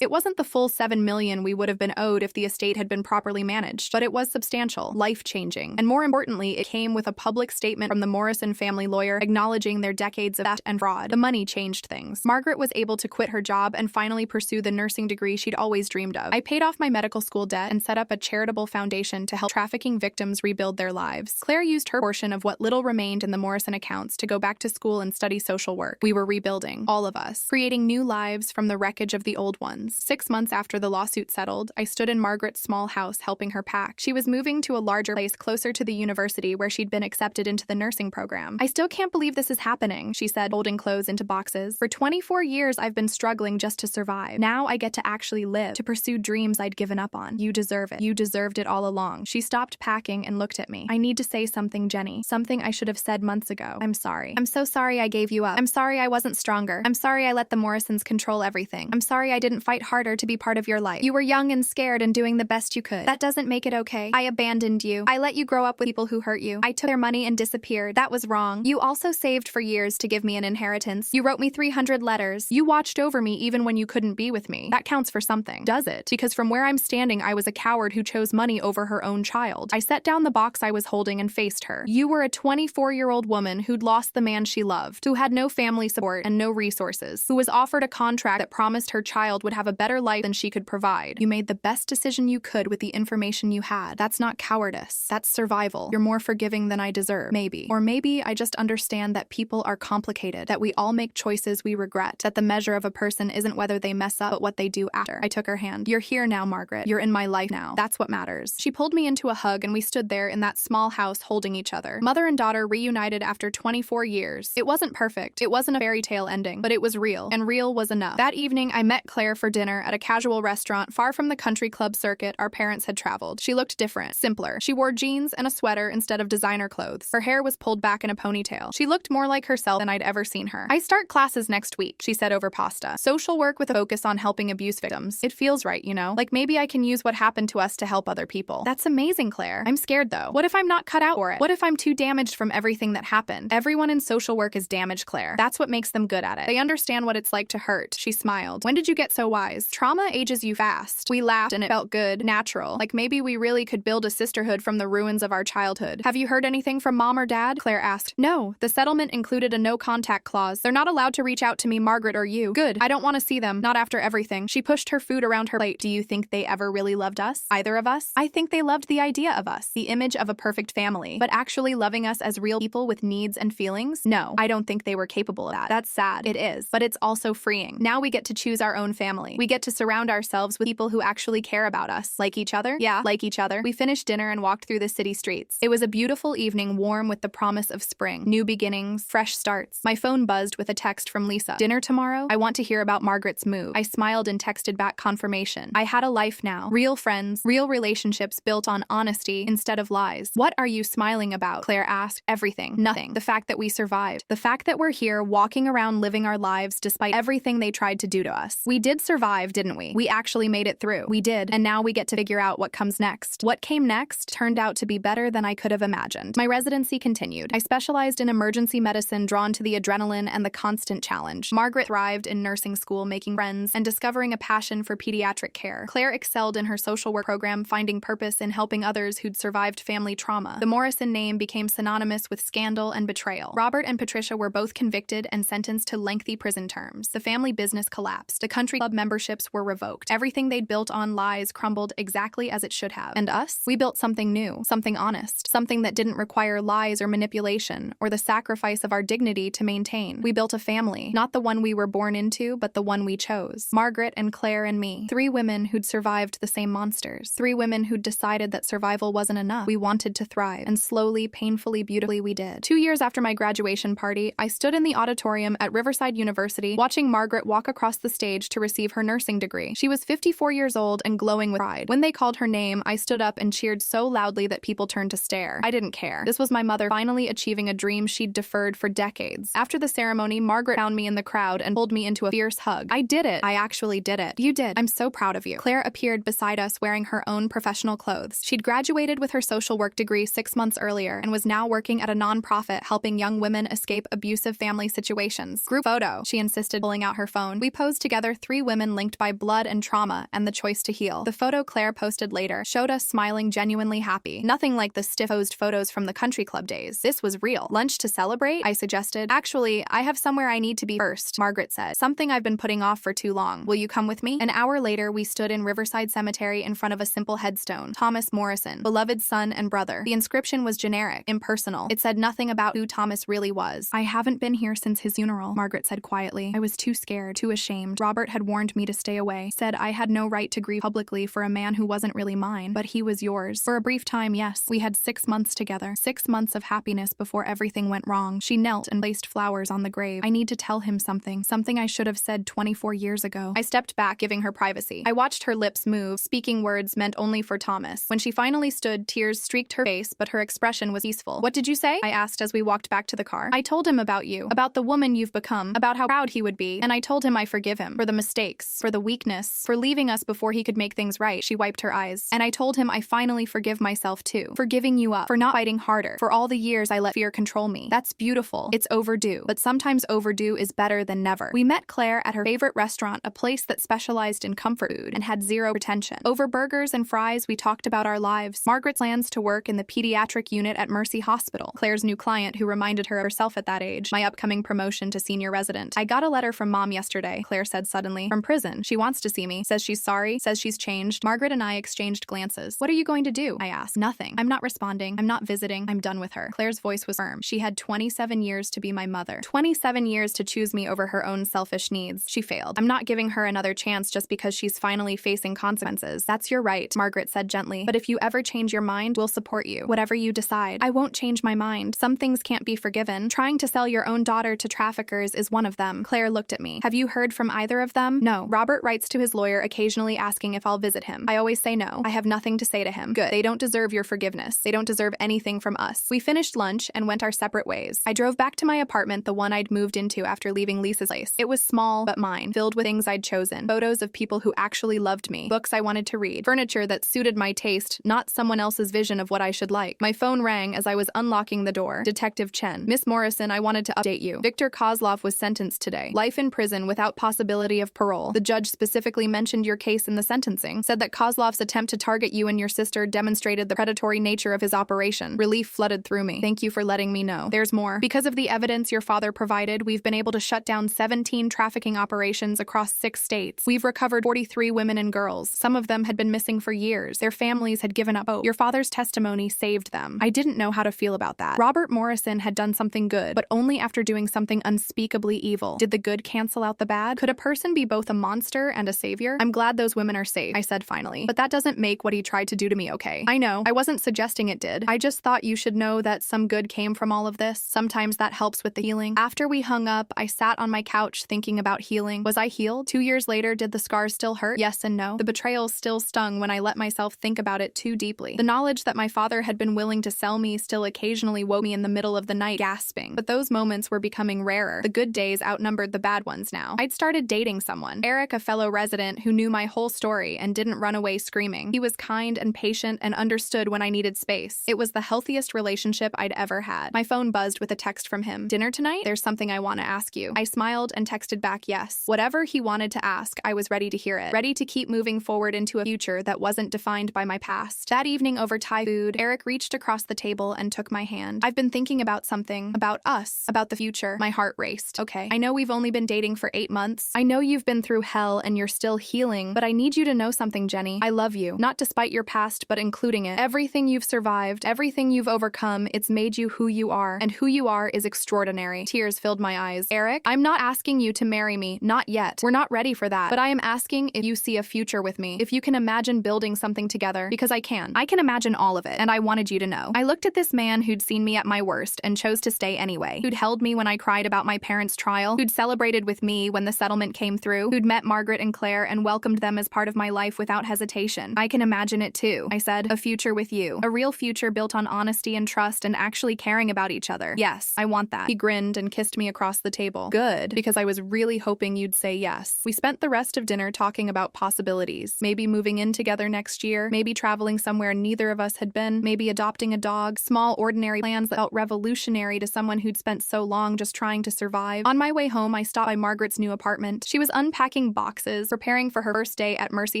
It wasn't the full $7 million we would have been owed if the estate had been properly managed, but it was substantial, life-changing, and more importantly, it came with a public statement from the Morrison family lawyer acknowledging their decades of theft and fraud. The money changed things. Margaret was able to quit her job and finally pursue the nursing degree she'd always dreamed of. I paid off my medical school debt and set up a charitable foundation to help trafficking victims rebuild their lives. Claire used her portion of what little remained in the Morrison accounts to go back to school and study social work. We were rebuilding, all of us, creating new lives from the wreckage of the old ones. 6 months after the lawsuit settled, I stood in Margaret's small house helping her pack. She was moving to a larger place closer to the university where she'd been accepted into the nursing program. I still can't believe this is happening, she said, folding clothes into boxes. For 24 years, I've been struggling just to survive. Now I get to actually live, to pursue dreams I'd given up on. You deserve it. You deserved it all along. She stopped packing and looked at me. I need to say something, Jenny. Something I should have said months ago. I'm sorry. I'm so sorry I gave you up. I'm sorry I wasn't stronger. I'm sorry I let the Morrisons control everything. I'm sorry I didn't fight harder to be part of your life. You were young and scared and doing the best you could. That doesn't make it okay. I abandoned you. I let you grow up with people who hurt you. I took their money and disappeared. That was wrong. You also saved for years to give me an inheritance. You wrote me 300 letters. You watched over me even when you couldn't be with me. That counts for something, does it? Because from where I'm standing, I was a coward who chose money over her own child. I set down the box I was holding and faced her. You were a 24-year-old woman who'd lost the man she loved, who had no family support and no resources, who was offered a contract that promised her child would have a better life than she could provide. You made the best decision you could with the information you had. That's not cowardice. That's survival. You're more forgiving than I deserve. Maybe. Or maybe I just understand that people are complicated, that we all make choices we regret, that the measure of a person isn't whether they mess up, but what they do after. I took her hand. You're here now, Margaret. You're in my life now. That's what matters. She pulled me into a hug and we stood there in that small house holding each other. Mother and daughter reunited after 24 years. It wasn't perfect. It wasn't a fairy tale ending, but it was real, and real was enough. That evening, I met Claire for dinner at a casual restaurant far from the country club circuit our parents had traveled. She looked different, simpler. She wore jeans and a sweater instead of designer clothes. Her hair was pulled back in a ponytail. She looked more like herself than I'd ever seen her. I start classes next week, she said over pasta. Social work with a focus on helping abuse victims. It feels right, you know? Like maybe I can use what happened to us to help other people. That's amazing, Claire. I'm scared though. What if I'm not cut out for it? What if I'm too damaged from everything that happened? Everyone in social work is damaged, Claire. That's what makes them good at it. They understand what it's like to hurt. She smiled. When did you get so wise? Trauma ages you fast. We laughed and it felt good, natural. Like maybe we really could build a sisterhood from the ruins of our childhood. Have you heard anything from Mom or Dad? Claire asked. No. The settlement included a no contact clause. They're not allowed to reach out to me, Margaret, or you. Good. I don't want to see them. Not after everything. She pushed her food around her plate. Do you think they ever really loved us? Either of us? I think they loved the idea of us. The image of a perfect family. But actually loving us as real people with needs and feelings? No. I don't think they were capable of that. That's sad. It is. But it's also freeing. Now we get to choose our own family. We get to surround ourselves with people who actually care about us. Like each other? Yeah, like each other. We finished dinner and walked through the city streets. It was a beautiful evening, warm with the promise of spring. New beginnings, fresh starts. My phone buzzed with a text from Lisa. Dinner tomorrow? I want to hear about Margaret's move. I smiled and texted back confirmation. I had a life now. Real friends, real relationships built on honesty instead of lies. What are you smiling about? Claire asked. Everything. Nothing. The fact that we survived. The fact that we're here walking around living our lives despite everything they tried to do to us. We did survive, didn't we? We actually made it through. We did. And now we get to figure out what comes next. What came next turned out to be better than I could have imagined. My residency continued. I specialized in emergency medicine, drawn to the adrenaline and the constant challenge. Margaret thrived in nursing school, making friends and discovering a passion for pediatric care. Claire excelled in her social work program, finding purpose in helping others who'd survived family trauma. The Morrison name became synonymous with scandal and betrayal. Robert and Patricia were both convicted and sentenced to lengthy prison terms. The family business collapsed. The country club memberships were revoked. Everything they'd built on lies crumbled exactly as it should have. And us? We built something new, something honest, something that didn't require lies or manipulation, or the sacrifice of our dignity to maintain. We built a family, not the one we were born into, but the one we chose. Margaret and Claire and me. 3 women who'd survived the same monsters. 3 women who'd decided that survival wasn't enough. We wanted to thrive, and slowly, painfully, beautifully we did. 2 years after my graduation party, I stood in the auditorium at Riverside University watching Margaret walk across the stage to receive her nursing degree. She was 54 years old and glowing with pride. When they called her name, I stood up and cheered so loudly that people turned to stare. I didn't care. This was my mother finally achieving a dream she'd deferred for decades. After the ceremony, Margaret found me in the crowd and pulled me into a fierce hug. I did it. I actually did it. You did. I'm so proud of you. Claire appeared beside us wearing her own professional clothes. She'd graduated with her social work degree 6 months earlier and was now working at a nonprofit helping young women escape abusive family situations. Group photo, she insisted, pulling out her phone. We posed together, 3 women linked by blood and trauma and the choice to heal. The photo Claire posted later showed us smiling, genuinely happy. Nothing like the stiff-posed photos from the country club days. This was real. Lunch to celebrate? I suggested. Actually, I have somewhere I need to be first, Margaret said. Something I've been putting off for too long. Will you come with me? An hour later, we stood in Riverside Cemetery in front of a simple headstone. Thomas Morrison, beloved son and brother. The inscription was generic, impersonal. It said nothing about who Thomas really was. I haven't been here since his funeral, Margaret said quietly. I was too scared, too ashamed. Robert had warned me to stay away, said I had no right to grieve publicly for a man who wasn't really mine, but he was yours. For a brief time, yes. We had 6 months together. 6 months of happiness before everything went wrong. She knelt and placed flowers on the grave. I need to tell him something I should have said 24 years ago. I stepped back, giving her privacy. I watched her lips move, speaking words meant only for Thomas. When she finally stood, tears streaked her face, but her expression was peaceful. What did you say? I asked as we walked back to the car. I told him about you, about the woman you've become, about how proud he would be, and I told him I forgive him for the mistakes, for the weakness, for leaving us before he could make things right. She wiped her eyes. And I told him I finally forgive myself too, for giving you up, for not fighting harder, for all the years I let fear control me. That's beautiful. It's overdue, but sometimes overdue is better than never. We met Claire at her favorite restaurant, a place that specialized in comfort food and had zero pretension. Over burgers and fries, we talked about our lives. Margaret's plans to work in the pediatric unit at Mercy Hospital. Claire's new client who reminded her of herself at that age. My upcoming promotion to senior resident. I got a letter from Mom yesterday, Claire said suddenly. From prison. She wants to see me. Says she's sorry. Says she's changed. Margaret and I exchanged glances. What are you going to do? I asked. Nothing. I'm not responding. I'm not visiting. I'm done with her. Claire's voice was firm. She had 27 years to be my mother. 27 years to choose me over her own selfish needs. She failed. I'm not giving her another chance just because she's finally facing consequences. That's your right, Margaret said gently. But if you ever change your mind, we'll support you. Whatever you decide. I won't change my mind. Some things can't be forgiven. Trying to sell your own daughter to traffickers is one of them. Claire looked at me. Have you heard from either of them? No. Robert writes to his lawyer occasionally asking if I'll visit him. I always say no. I have nothing to say to him. Good. They don't deserve your forgiveness. They don't deserve anything from us. We finished lunch and went our separate ways. I drove back to my apartment, the one I'd moved into after leaving Lisa's place. It was small, but mine, filled with things I'd chosen. Photos of people who actually loved me. Books I wanted to read. Furniture that suited my taste, not someone else's vision of what I should like. My phone rang as I was unlocking the door. Detective Chen. Miss Morrison, I wanted to update you. Victor Kozlov was sentenced today. Life in prison without possibility of parole. The judge specifically mentioned your case in the sentencing. Said that Kozlov's attempt to target you and your sister demonstrated the predatory nature of his operation. Relief flooded through me. Thank you for letting me know. There's more. Because of the evidence your father provided, we've been able to shut down 17 trafficking operations across 6 states. We've recovered 43 women and girls. Some of them had been missing for years. Their families had given up hope. Your father's testimony saved them. I didn't know how to feel about that. Robert Morrison had done something good, but only after doing something unspeakably evil. Did the good cancel out the bad? Could a person be both a monster and a savior? I'm glad those women are safe, I said finally. But that doesn't make what he tried to do to me okay. I know. I wasn't suggesting it did. I just thought you should know that some good came from all of this. Sometimes that helps with the healing. After we hung up, I sat on my couch thinking about healing. Was I healed? 2 years later, did the scars still hurt? Yes and no. The betrayal still stung when I let myself think about it too deeply. The knowledge that my father had been willing to sell me still occasionally woke me in the middle of the night gasping. But those moments were becoming rarer. The good days outnumbered the bad ones now. I'd started dating someone. Eric, a fellow resident who knew my whole story and didn't run away screaming. He was kind and patient and understood when I needed space. It was the healthiest relationship I'd ever had. My phone buzzed with a text from him. Dinner tonight? There's something I want to ask you. I smiled and texted back yes. Whatever he wanted to ask, I was ready to hear it. Ready to keep moving forward into a future that wasn't defined by my past. That evening over Thai food, Eric reached across the table and took my hand. I've been thinking about something. About us. About the future. My heart raced. Okay. I know we've only been dating for 8 months. I know you've been through hell and you're still healing. smiling. But I need you to know something, Jenny. I love you. Not despite your past, but including it. Everything you've survived, everything you've overcome, it's made you who you are. And who you are is extraordinary. Tears filled my eyes. Eric, I'm not asking you to marry me. Not yet. We're not ready for that. But I am asking if you see a future with me. If you can imagine building something together. Because I can. I can imagine all of it. And I wanted you to know. I looked at this man who'd seen me at my worst and chose to stay anyway. Who'd held me when I cried about my parents' trial. Who'd celebrated with me when the settlement came through. Who'd met Margaret and Claire and welcomed them as part of my life without hesitation. I can imagine it too. I said, a future with you. A real future built on honesty and trust and actually caring about each other. Yes, I want that. He grinned and kissed me across the table. Good, because I was really hoping you'd say yes. We spent the rest of dinner talking about possibilities. Maybe moving in together next year. Maybe traveling somewhere neither of us had been. Maybe adopting a dog. Small, ordinary plans that felt revolutionary to someone who'd spent so long just trying to survive. On my way home, I stopped by Margaret's new apartment. She was unpacking boxes, preparing for her first day at Mercy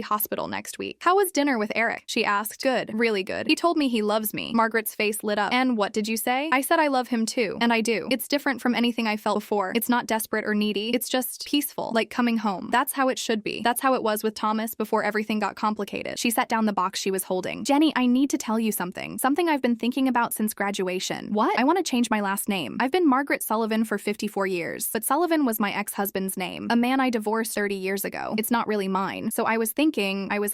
Hospital next week. How was dinner with Eric? She asked. Good, really good. He told me he loves me. Margaret's face lit up. And what did you say? I said I love him too. And I do. It's different from anything I felt before. It's not desperate or needy. It's just peaceful, like coming home. That's how it should be. That's how it was with Thomas before everything got complicated. She set down the box she was holding. Jenny, I need to tell you something. Something I've been thinking about since graduation. What? I want to change my last name. I've been Margaret Sullivan for 54 years, but Sullivan was my ex-husband's name, a man I divorced 30 years ago. It's not really mine. So I was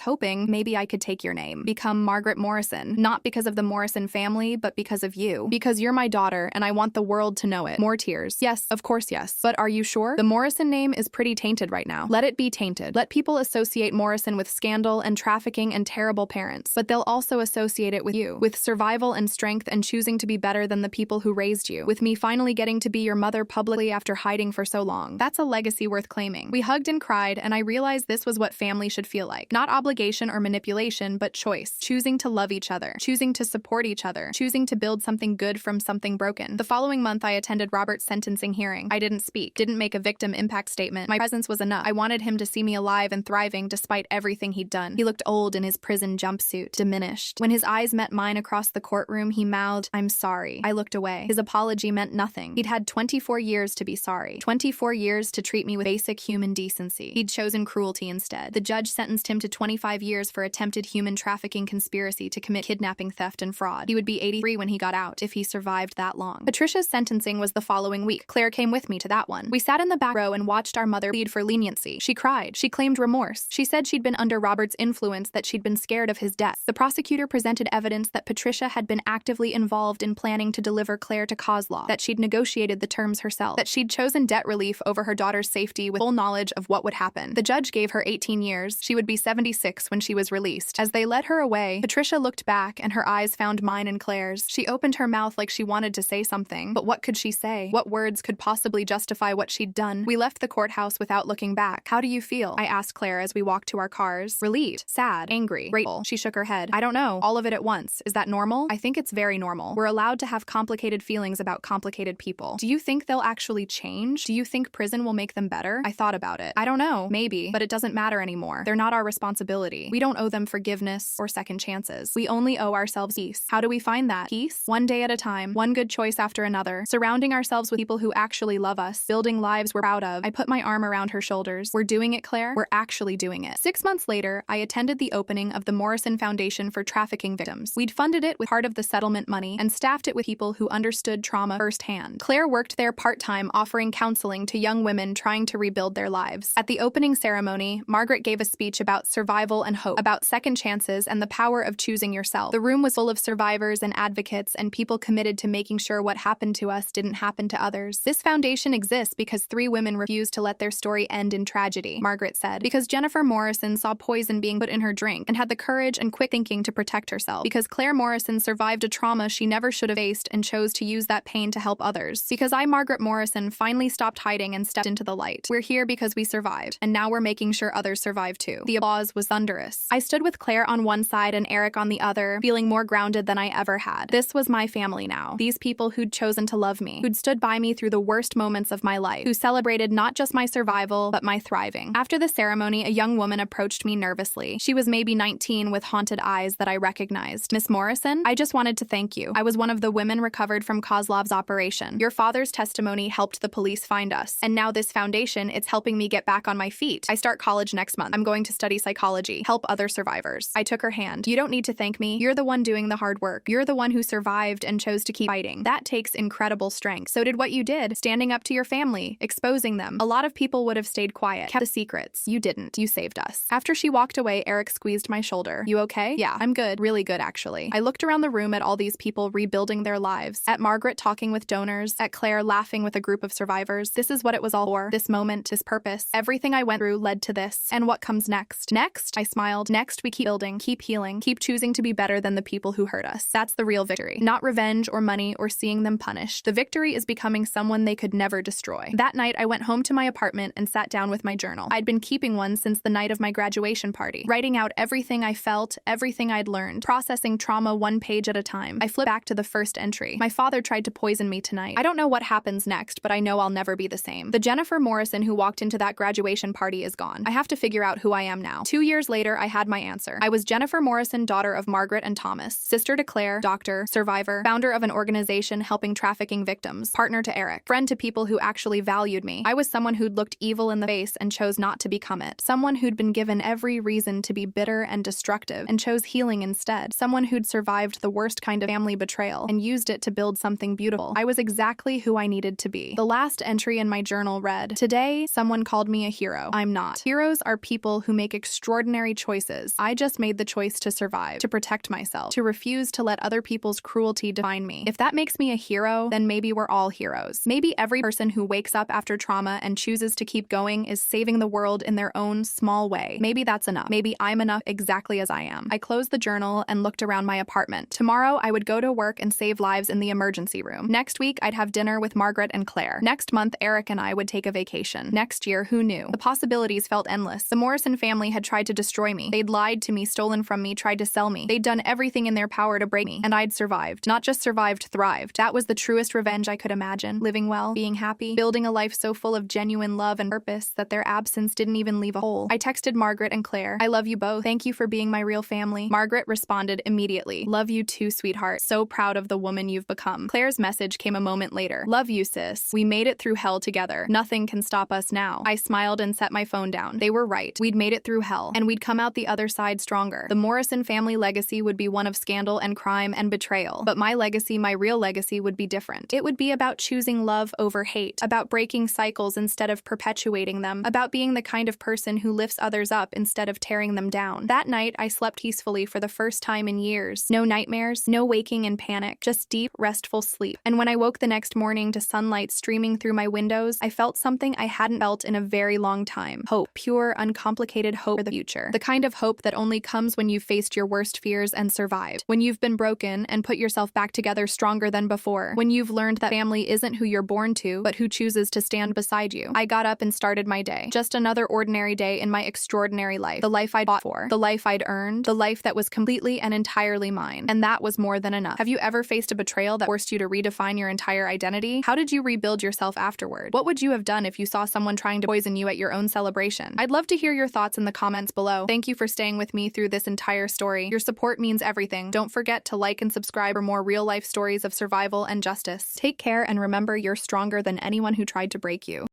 hoping maybe I could take your name, become Margaret Morrison, not because of the Morrison family, but because of you. Because you're my daughter, and I want the world to know it. More tears. Yes, of course, yes. But are you sure? The Morrison name is pretty tainted right now. Let it be tainted. Let people associate Morrison with scandal and trafficking and terrible parents, but they'll also associate it with you, with survival and strength and choosing to be better than the people who raised you, with me finally getting to be your mother publicly after hiding for so long. That's a legacy worth claiming. We hugged and cried, and I realized this was what family should feel like. Not obligation or manipulation, but choice. Choosing to love each other. Choosing to support each other. Choosing to build something good from something broken. The following month, I attended Robert's sentencing hearing. I didn't speak, didn't make a victim impact statement. My presence was enough. I wanted him to see me alive and thriving despite everything he'd done. He looked old in his prison jumpsuit, diminished. When his eyes met mine across the courtroom, he mouthed, "I'm sorry." I looked away. His apology meant nothing. He'd had 24 years to be sorry. 24 years to treat me with basic human decency. He'd chosen cruelty instead. The judge sentenced him to 25 years for attempted human trafficking conspiracy to commit kidnapping, theft, and fraud. He would be 83 when he got out, if he survived that long. Patricia's sentencing was the following week. Claire came with me to that one. We sat in the back row and watched our mother plead for leniency. She cried. She claimed remorse. She said she'd been under Robert's influence, that she'd been scared of his death. The prosecutor presented evidence that Patricia had been actively involved in planning to deliver Claire to Kozlov, that she'd negotiated the terms herself, that she'd chosen debt relief over her daughter's safety with full knowledge of what would happen. The judge gave her 18 years. She would be 76 when she was released. As they led her away, Patricia looked back and her eyes found mine and Claire's. She opened her mouth like she wanted to say something, but what could she say? What words could possibly justify what she'd done? We left the courthouse without looking back. How do you feel? I asked Claire as we walked to our cars. Relieved, sad, angry, grateful. She shook her head. I don't know. All of it at once. Is that normal? I think it's very normal. We're allowed to have complicated feelings about complicated people. Do you think they'll actually change? Do you think prison will make them better? I thought about it. I don't know. Maybe. But it doesn't matter anymore. They're not our responsibility. We don't owe them forgiveness or second chances. We only owe ourselves peace. How do we find that? Peace? One day at a time. One good choice after another. Surrounding ourselves with people who actually love us. Building lives we're proud of. I put my arm around her shoulders. We're doing it, Claire. We're actually doing it. 6 months later, I attended the opening of the Morrison Foundation for Trafficking Victims. We'd funded it with part of the settlement money and staffed it with people who understood trauma firsthand. Claire worked there part-time, offering counseling to young women trying to rebuild their lives. At the opening ceremony, Margaret gave a speech about survival and hope, about second chances and the power of choosing yourself. The room was full of survivors and advocates and people committed to making sure what happened to us didn't happen to others. This foundation exists because 3 women refused to let their story end in tragedy, Margaret said. Because Jennifer Morrison saw poison being put in her drink and had the courage and quick thinking to protect herself. Because Claire Morrison survived a trauma she never should have faced and chose to use that pain to help others. Because I, Margaret Morrison, finally stopped hiding and stepped into the light. We're here because we survived, and now we're making sure others survive too. The applause was thunderous. I stood with Claire on one side and Eric on the other, feeling more grounded than I ever had. This was my family now. These people who'd chosen to love me, who'd stood by me through the worst moments of my life, who celebrated not just my survival, but my thriving. After the ceremony, a young woman approached me nervously. She was maybe 19 with haunted eyes that I recognized. Miss Morrison, I just wanted to thank you. I was one of the women recovered from Kozlov's operation. Your father's testimony helped the police find us. And now this foundation, it's helping me get back on my feet. I start college college next month. I'm going to study psychology, help other survivors. I took her hand. You don't need to thank me. You're the one doing the hard work. You're the one who survived and chose to keep fighting. That takes incredible strength. So did what you did, standing up to your family, exposing them. A lot of people would have stayed quiet, kept the secrets. You didn't. You saved us. After she walked away, Eric squeezed my shoulder. You okay? Yeah, I'm good. Really good, actually. I looked around the room at all these people rebuilding their lives, at Margaret talking with donors, at Claire laughing with a group of survivors. This is what it was all for. This moment, this purpose. Everything I went through led to this. And what comes next? Next, I smiled. Next, we keep building, keep healing, keep choosing to be better than the people who hurt us. That's the real victory. Not revenge or money or seeing them punished. The victory is becoming someone they could never destroy. That night, I went home to my apartment and sat down with my journal. I'd been keeping one since the night of my graduation party, writing out everything I felt, everything I'd learned, processing trauma one page at a time. I flipped back to the first entry. My father tried to poison me tonight. I don't know what happens next, but I know I'll never be the same. The Jennifer Morrison who walked into that graduation party is gone. I have to figure out who I am now. 2 years later, I had my answer. I was Jennifer Morrison, daughter of Margaret and Thomas, sister to Claire, doctor, survivor, founder of an organization helping trafficking victims, partner to Eric, friend to people who actually valued me. I was someone who'd looked evil in the face and chose not to become it. Someone who'd been given every reason to be bitter and destructive and chose healing instead. Someone who'd survived the worst kind of family betrayal and used it to build something beautiful. I was exactly who I needed to be. The last entry in my journal read, "Today, someone called me a hero. I'm not. Heroes are people who make extraordinary choices. I just made the choice to survive, to protect myself, to refuse to let other people's cruelty define me. If that makes me a hero, then maybe we're all heroes. Maybe every person who wakes up after trauma and chooses to keep going is saving the world in their own small way. Maybe that's enough. Maybe I'm enough exactly as I am." I closed the journal and looked around my apartment. Tomorrow, I would go to work and save lives in the emergency room. Next week, I'd have dinner with Margaret and Claire. Next month, Eric and I would take a vacation. Next year, who knew? The possibilities felt endless. The Morrison family had tried to destroy me. They'd lied to me, stolen from me, tried to sell me. They'd done everything in their power to break me, and I'd survived. Not just survived, thrived. That was the truest revenge I could imagine. Living well, being happy, building a life so full of genuine love and purpose that their absence didn't even leave a hole. I texted Margaret and Claire, "I love you both. Thank you for being my real family." Margaret responded immediately, "Love you too, sweetheart. So proud of the woman you've become." Claire's message came a moment later. "Love you, sis. We made it through hell together. Nothing can stop us now." I smiled and set my phone down. They were right. We'd made it through hell, and we'd come out the other side stronger. The Morrison family legacy would be one of scandal and crime and betrayal. But my legacy, my real legacy, would be different. It would be about choosing love over hate, about breaking cycles instead of perpetuating them, about being the kind of person who lifts others up instead of tearing them down. That night, I slept peacefully for the first time in years. No nightmares, no waking in panic, just deep, restful sleep. And when I woke the next morning to sunlight streaming through my windows, I felt something I hadn't felt in a very long time. Hope. Pure, uncomplicated hope for the future. The kind of hope that only comes when you've faced your worst fears and survived. When you've been broken and put yourself back together stronger than before. When you've learned that family isn't who you're born to, but who chooses to stand beside you. I got up and started my day. Just another ordinary day in my extraordinary life. The life I'd fought for. The life I'd earned. The life that was completely and entirely mine. And that was more than enough. Have you ever faced a betrayal that forced you to redefine your entire identity? How did you rebuild yourself afterward? What would you have done if you saw someone trying to poison you at your own celebration? I'd love to hear your thoughts in the comments below. Thank you for staying with me through this entire story. Your support means everything. Don't forget to like and subscribe for more real-life stories of survival and justice. Take care and remember, you're stronger than anyone who tried to break you.